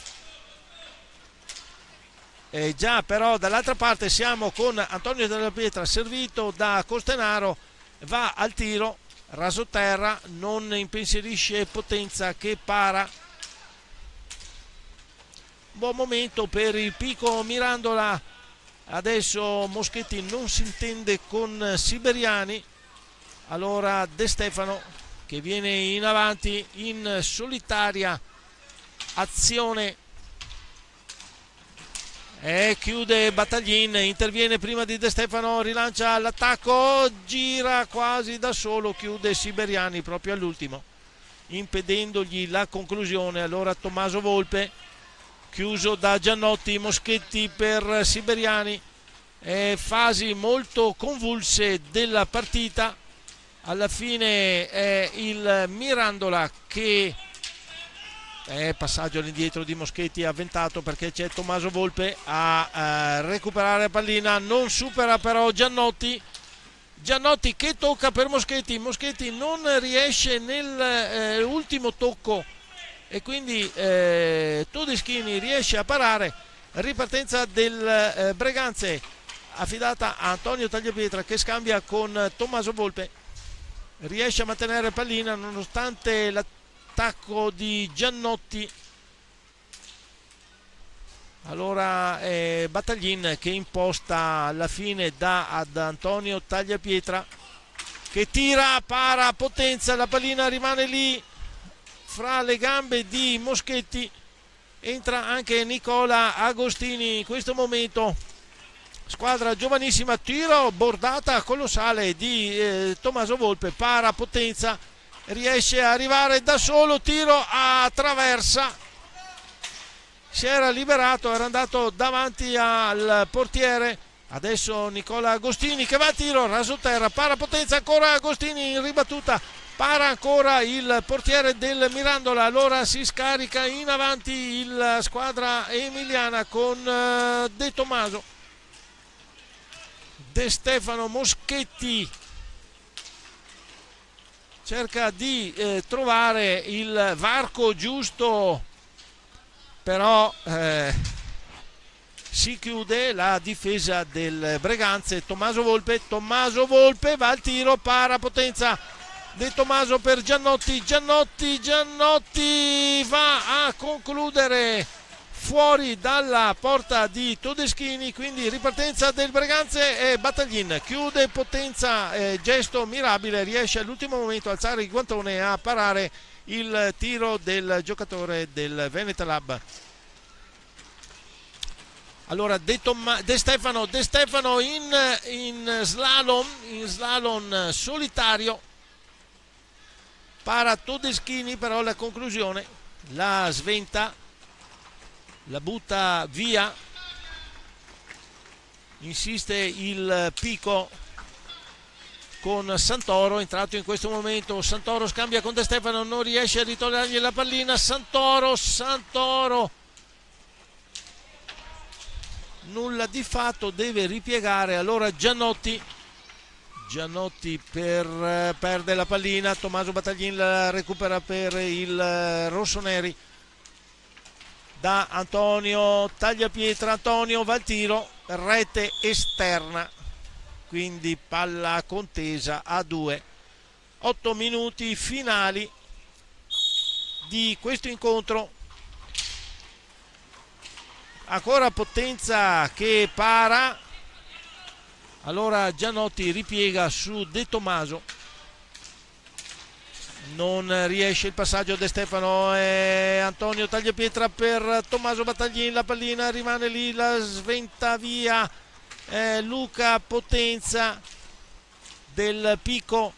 C: già, però dall'altra parte siamo con Antonio Della Pietra, servito da Costenaro, va al tiro, rasoterra, non impensierisce Potenza che para. Buon momento per il Pico Mirandola, adesso Moschetti non si intende con Siberiani, allora De Stefano che viene in avanti in solitaria azione e chiude Battaglin, interviene prima di De Stefano, rilancia l'attacco, gira quasi da solo, chiude Siberiani proprio all'ultimo, impedendogli la conclusione. Allora Tommaso Volpe, chiuso da Giannotti, Moschetti per Siberiani, fasi molto convulse della partita. Alla fine è il Mirandola che passaggio all'indietro di Moschetti, avventato perché c'è Tommaso Volpe a recuperare la pallina, non supera però Giannotti che tocca per Moschetti non riesce nell'ultimo tocco e quindi Todeschini riesce a parare. Ripartenza del Breganze affidata a Antonio Tagliapietra, che scambia con Tommaso Volpe, riesce a mantenere pallina nonostante l'attacco di Giannotti. Allora Battaglin che imposta alla fine, dà ad Antonio Tagliapietra, che tira, para, Potenza, la pallina rimane lì fra le gambe di Moschetti, entra anche Nicola Agostini in questo momento, squadra giovanissima, tiro, bordata colossale di Tommaso Volpe, para, Potenza, riesce a arrivare da solo, tiro a traversa, si era liberato, era andato davanti al portiere. Adesso Nicola Agostini che va a tiro, raso terra, para, Potenza, ancora Agostini in ribattuta, para ancora il portiere del Mirandola. Allora si scarica in avanti la squadra emiliana con De Tommaso, De Stefano, Moschetti cerca di trovare il varco giusto, però si chiude la difesa del Breganze. Tommaso Volpe va al tiro, para, Potenza, De Tommaso per Giannotti va a concludere fuori dalla porta di Todeschini, quindi ripartenza del Breganze e Battaglin chiude, Potenza, gesto mirabile, riesce all'ultimo momento a alzare il guantone e a parare il tiro del giocatore del Veneta Lab. Allora De Stefano in slalom solitario, para Todeschini, però la conclusione la sventa, la butta via, insiste il Pico con Santoro, entrato in questo momento. Santoro scambia con De Stefano, non riesce a ritogliergli la pallina. Santoro nulla di fatto, deve ripiegare. Allora Giannotti perde la pallina, Tommaso Battaglin la recupera per il rossoneri, da Antonio Tagliapietra. Antonio va al tiro, rete esterna, quindi palla contesa a 2. 8 minuti finali di questo incontro. Ancora Potenza che para, allora Giannotti ripiega su De Tommaso, non riesce il passaggio. De Stefano e Antonio Tagliapietra per Tommaso Battaglin, la pallina rimane lì, la sventa via Luca Potenza del Pico.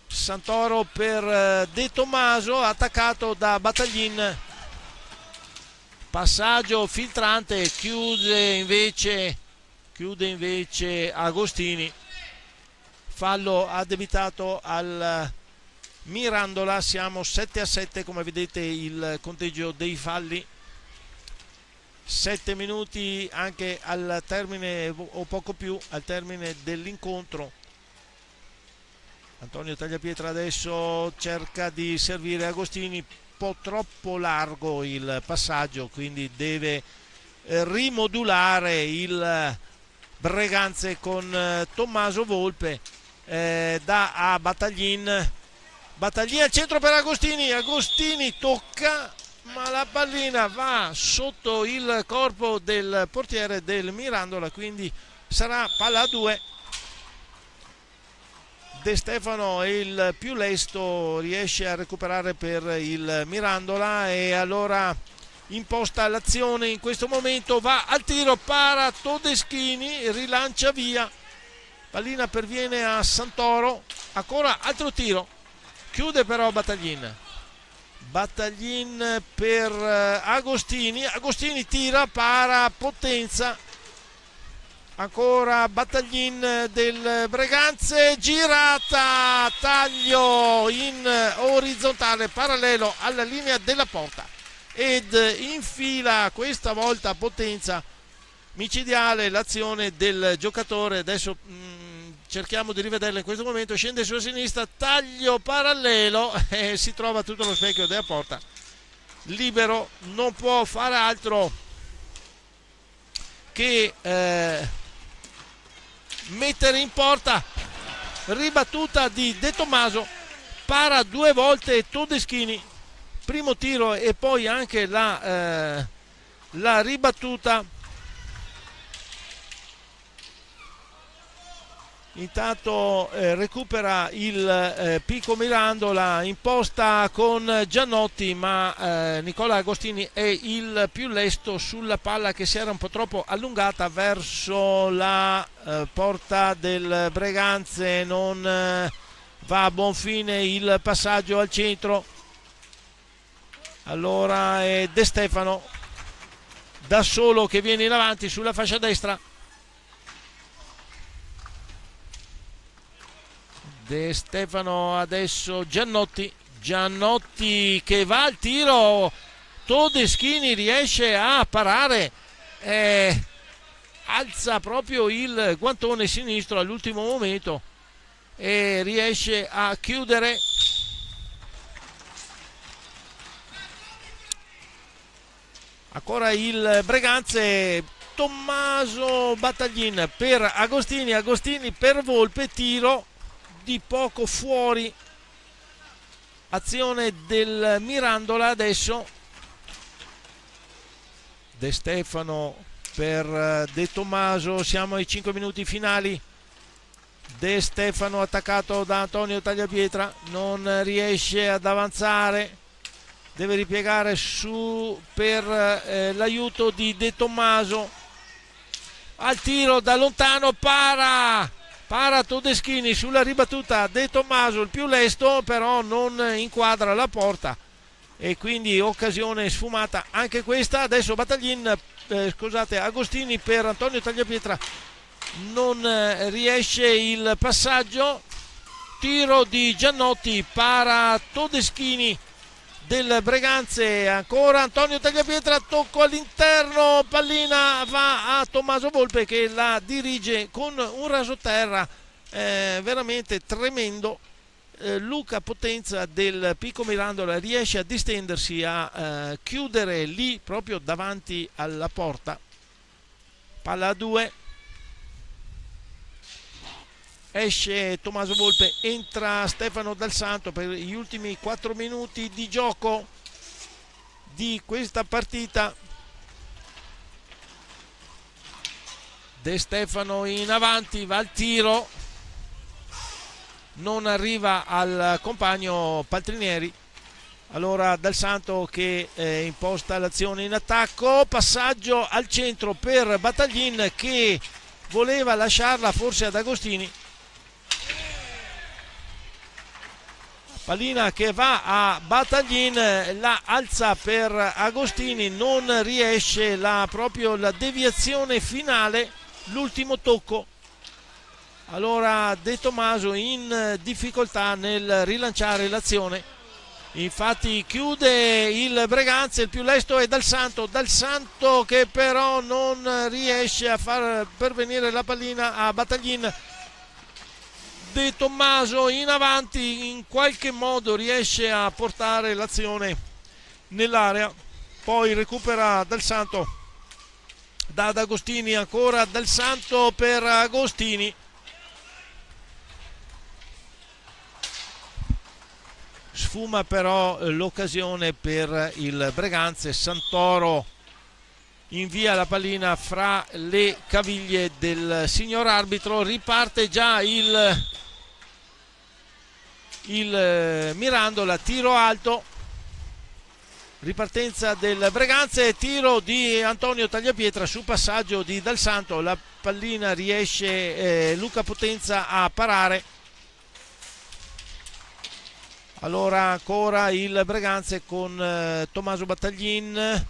C: Santoro per De Tommaso, attaccato da Battaglin, passaggio filtrante, chiude invece Agostini, fallo addebitato al Mirandola. Siamo 7-7, come vedete il conteggio dei falli, 7 minuti anche al termine o poco più al termine dell'incontro. Antonio Tagliapietra adesso cerca di servire Agostini, un po' troppo largo il passaggio, quindi deve rimodulare il Breganze con Tommaso Volpe, dà a Battaglin al centro per Agostini tocca, ma la pallina va sotto il corpo del portiere del Mirandola, quindi sarà palla a 2. De Stefano è il più lesto, riesce a recuperare per il Mirandola e allora imposta l'azione. In questo momento va al tiro, para Todeschini, rilancia via, pallina perviene a Santoro, ancora altro tiro, chiude però Battaglin per Agostini tira, para Potenza, ancora Battaglin del Breganze, girata, taglio in orizzontale parallelo alla linea della porta ed infila questa volta Potenza, micidiale l'azione del giocatore. Adesso cerchiamo di rivederla in questo momento, scende sulla sinistra, taglio parallelo e si trova tutto lo specchio della porta, libero, non può fare altro che mettere in porta. Ribattuta di De Tommaso, para 2 volte Todeschini, primo tiro e poi anche la ribattuta. Intanto recupera il Pico Mirandola, imposta con Giannotti, ma Nicola Agostini è il più lesto sulla palla che si era un po' troppo allungata verso la porta del Breganze. Non va a buon fine il passaggio al centro. Allora è De Stefano da solo che viene in avanti sulla fascia destra. De Stefano, adesso Giannotti che va al tiro, Todeschini riesce a parare, alza proprio il guantone sinistro all'ultimo momento e riesce a chiudere. Ancora il Breganze, Tommaso Battaglin per Agostini per Volpe, tiro di poco fuori, azione del Mirandola. Adesso De Stefano per De Tommaso, siamo ai 5 minuti finali. De Stefano attaccato da Antonio Tagliapietra, non riesce ad avanzare, deve ripiegare su per l'aiuto di De Tommaso. Al tiro da lontano, para Todeschini sulla ribattuta. De Tommaso il più lesto, però non inquadra la porta e quindi occasione sfumata anche questa. Adesso Agostini per Antonio Tagliapietra, non riesce il passaggio, tiro di Giannotti, para Todeschini del Breganze. Ancora Antonio Tagliapietra, tocco all'interno, pallina va a Tommaso Volpe che la dirige con un rasoterra veramente tremendo. Luca Potenza del Pico Mirandola riesce a distendersi, a chiudere lì proprio davanti alla porta. Palla a 2, esce Tommaso Volpe, entra Stefano Dal Santo per gli ultimi 4 minuti di gioco di questa partita. De Stefano in avanti, va al tiro, non arriva al compagno Paltrinieri. Allora Dal Santo che imposta l'azione in attacco, passaggio al centro per Battaglin che voleva lasciarla forse ad Agostini. Pallina che va a Battaglin, la alza per Agostini, non riesce, proprio la deviazione finale, l'ultimo tocco. Allora De Tommaso in difficoltà nel rilanciare l'azione, infatti chiude il Breganze, il più lesto è Dal Santo che però non riesce a far pervenire la pallina a Battaglin. De Tommaso in avanti, in qualche modo riesce a portare l'azione nell'area, poi recupera Dal Santo da Agostini, ancora Dal Santo per Agostini. Sfuma però l'occasione per il Breganze, Santoro invia la pallina fra le caviglie del signor arbitro, riparte già il Mirandola, tiro alto, ripartenza del Breganze, tiro di Antonio Tagliapietra su passaggio di Dal Santo, la pallina riesce Luca Potenza a parare. Allora ancora il Breganze con Tommaso Battaglin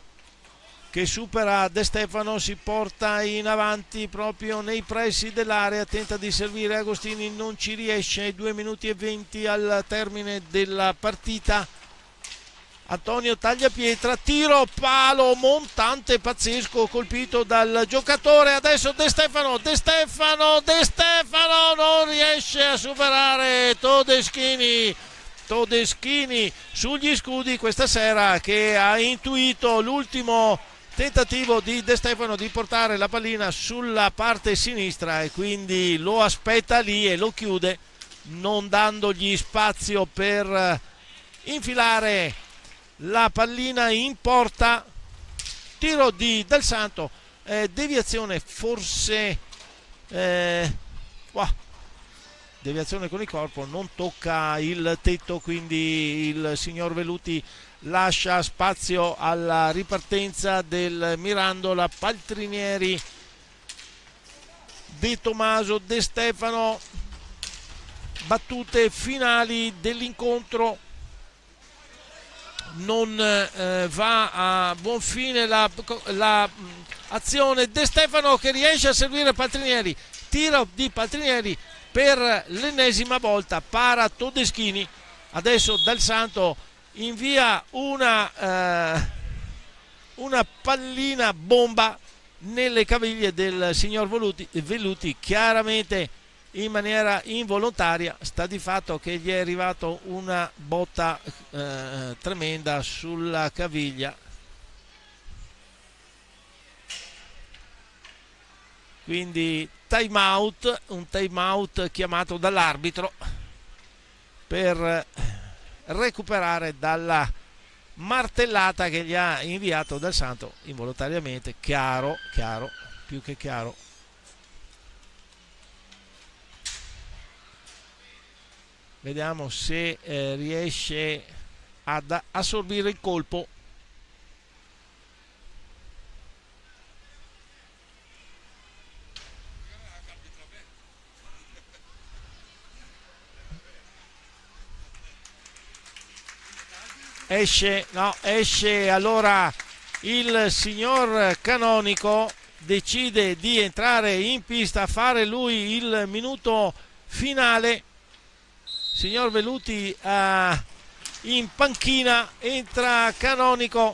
C: che supera De Stefano, si porta in avanti proprio nei pressi dell'area, tenta di servire Agostini, non ci riesce. 2 minuti e 20 al termine della partita. Antonio Tagliapietra, tiro, palo montante pazzesco colpito dal giocatore. Adesso De Stefano non riesce a superare Todeschini sugli scudi questa sera, che ha intuito l'ultimo tentativo di De Stefano di portare la pallina sulla parte sinistra e quindi lo aspetta lì e lo chiude, non dandogli spazio per infilare la pallina in porta. Tiro di Del Santo, deviazione forse, deviazione con il corpo, non tocca il tetto, quindi il signor Veluti lascia spazio alla ripartenza del Mirandola. Paltrinieri, De Tomaso, De Stefano, battute finali dell'incontro. Non va a buon fine la azione. De Stefano che riesce a servire Paltrinieri, tiro di Paltrinieri per l'ennesima volta, para Todeschini. Adesso Del Santo invia una pallina bomba nelle caviglie del signor Veluti, chiaramente in maniera involontaria. Sta di fatto che gli è arrivato una botta tremenda sulla caviglia. Quindi un time out chiamato dall'arbitro per recuperare dalla martellata che gli ha inviato Del Santo involontariamente. Chiaro, più che chiaro. Vediamo se riesce ad assorbire il colpo. Esce allora il signor Canonico, decide di entrare in pista a fare lui il minuto finale. Signor Veluti in panchina, entra Canonico,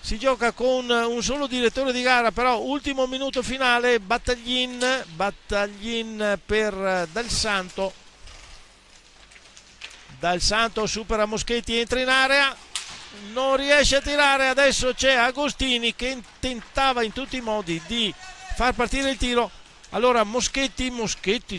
C: si gioca con un solo direttore di gara, però ultimo minuto finale, Battaglin per Del Santo. Del Santo supera Moschetti, entra in area, non riesce a tirare. Adesso c'è Agostini che tentava in tutti i modi di far partire il tiro. Allora Moschetti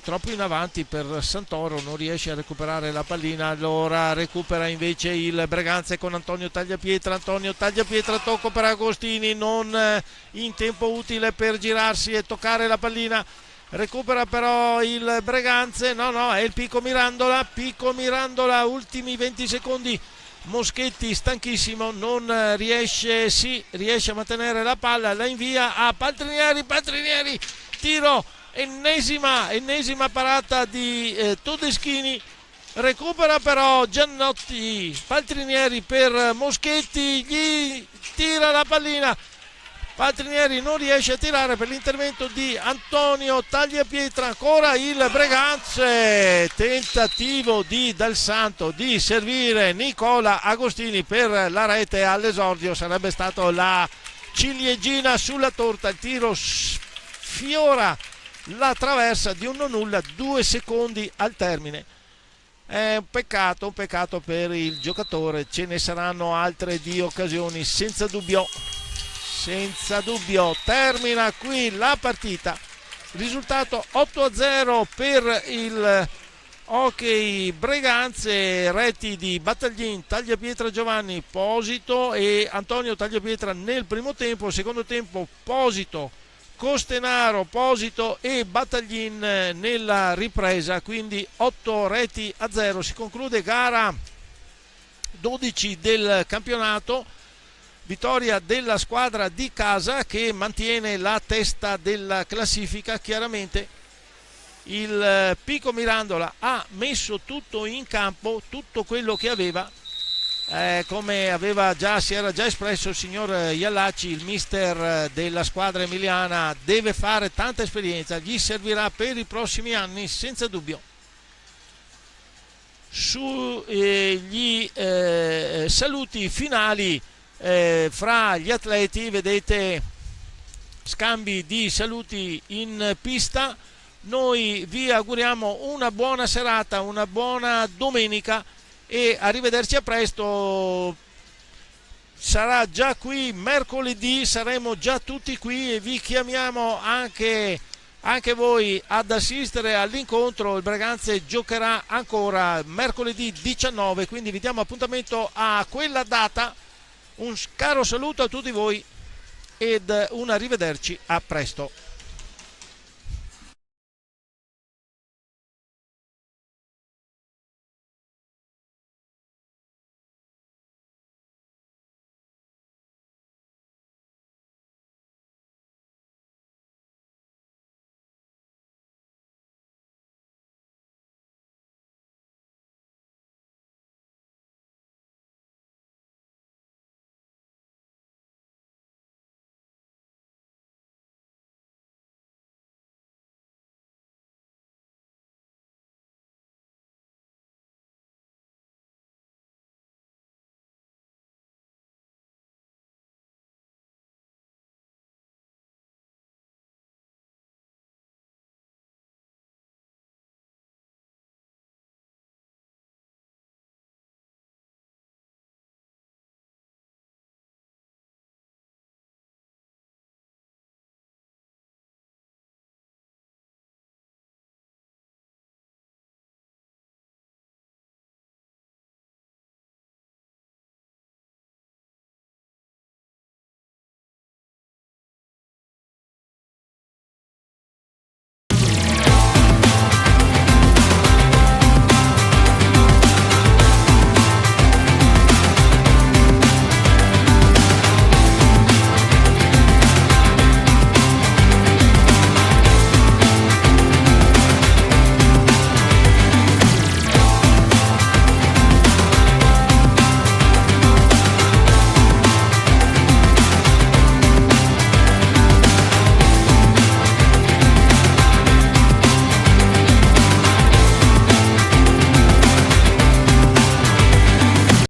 C: troppo in avanti per Santoro, non riesce a recuperare la pallina. Allora recupera invece il Breganze con Antonio Tagliapietra, tocco per Agostini, non in tempo utile per girarsi e toccare la pallina. Recupera però il Breganze, no, è il Pico Mirandola, ultimi 20 secondi. Moschetti stanchissimo, non riesce a mantenere la palla, la invia a Paltrinieri, tiro, ennesima parata di Todeschini. Recupera però Giannotti, Paltrinieri per Moschetti, gli tira la pallina. Paltrinieri non riesce a tirare per l'intervento di Antonio Tagliapietra. Ancora il Breganze, tentativo di Del Santo di servire Nicola Agostini per la rete all'esordio, sarebbe stato la ciliegina sulla torta. Il tiro sfiora la traversa di 1-0, 2 secondi al termine. È un peccato per il giocatore, ce ne saranno altre di occasioni senza dubbio. Termina qui la partita, risultato 8-0 per il Hockey Breganze, reti di Battaglin, Tagliapietra Giovanni, Posito e Antonio Tagliapietra nel primo tempo. Secondo tempo Posito, Costenaro, Posito e Battaglin nella ripresa, quindi 8-0. Si conclude gara 12 del campionato. Vittoria della squadra di casa che mantiene la testa della classifica. Chiaramente il Pico Mirandola ha messo tutto in campo, tutto quello che aveva, come si era già espresso il signor Iallacci, il mister della squadra emiliana deve fare tanta esperienza, gli servirà per i prossimi anni senza dubbio. Sugli saluti finali fra gli atleti, vedete scambi di saluti in pista. Noi vi auguriamo una buona serata, una buona domenica e arrivederci a presto sarà già qui mercoledì, saremo già tutti qui e vi chiamiamo anche voi ad assistere all'incontro. Il Breganze giocherà ancora mercoledì 19, quindi vi diamo appuntamento a quella data. Un caro saluto a tutti voi ed un arrivederci, a presto.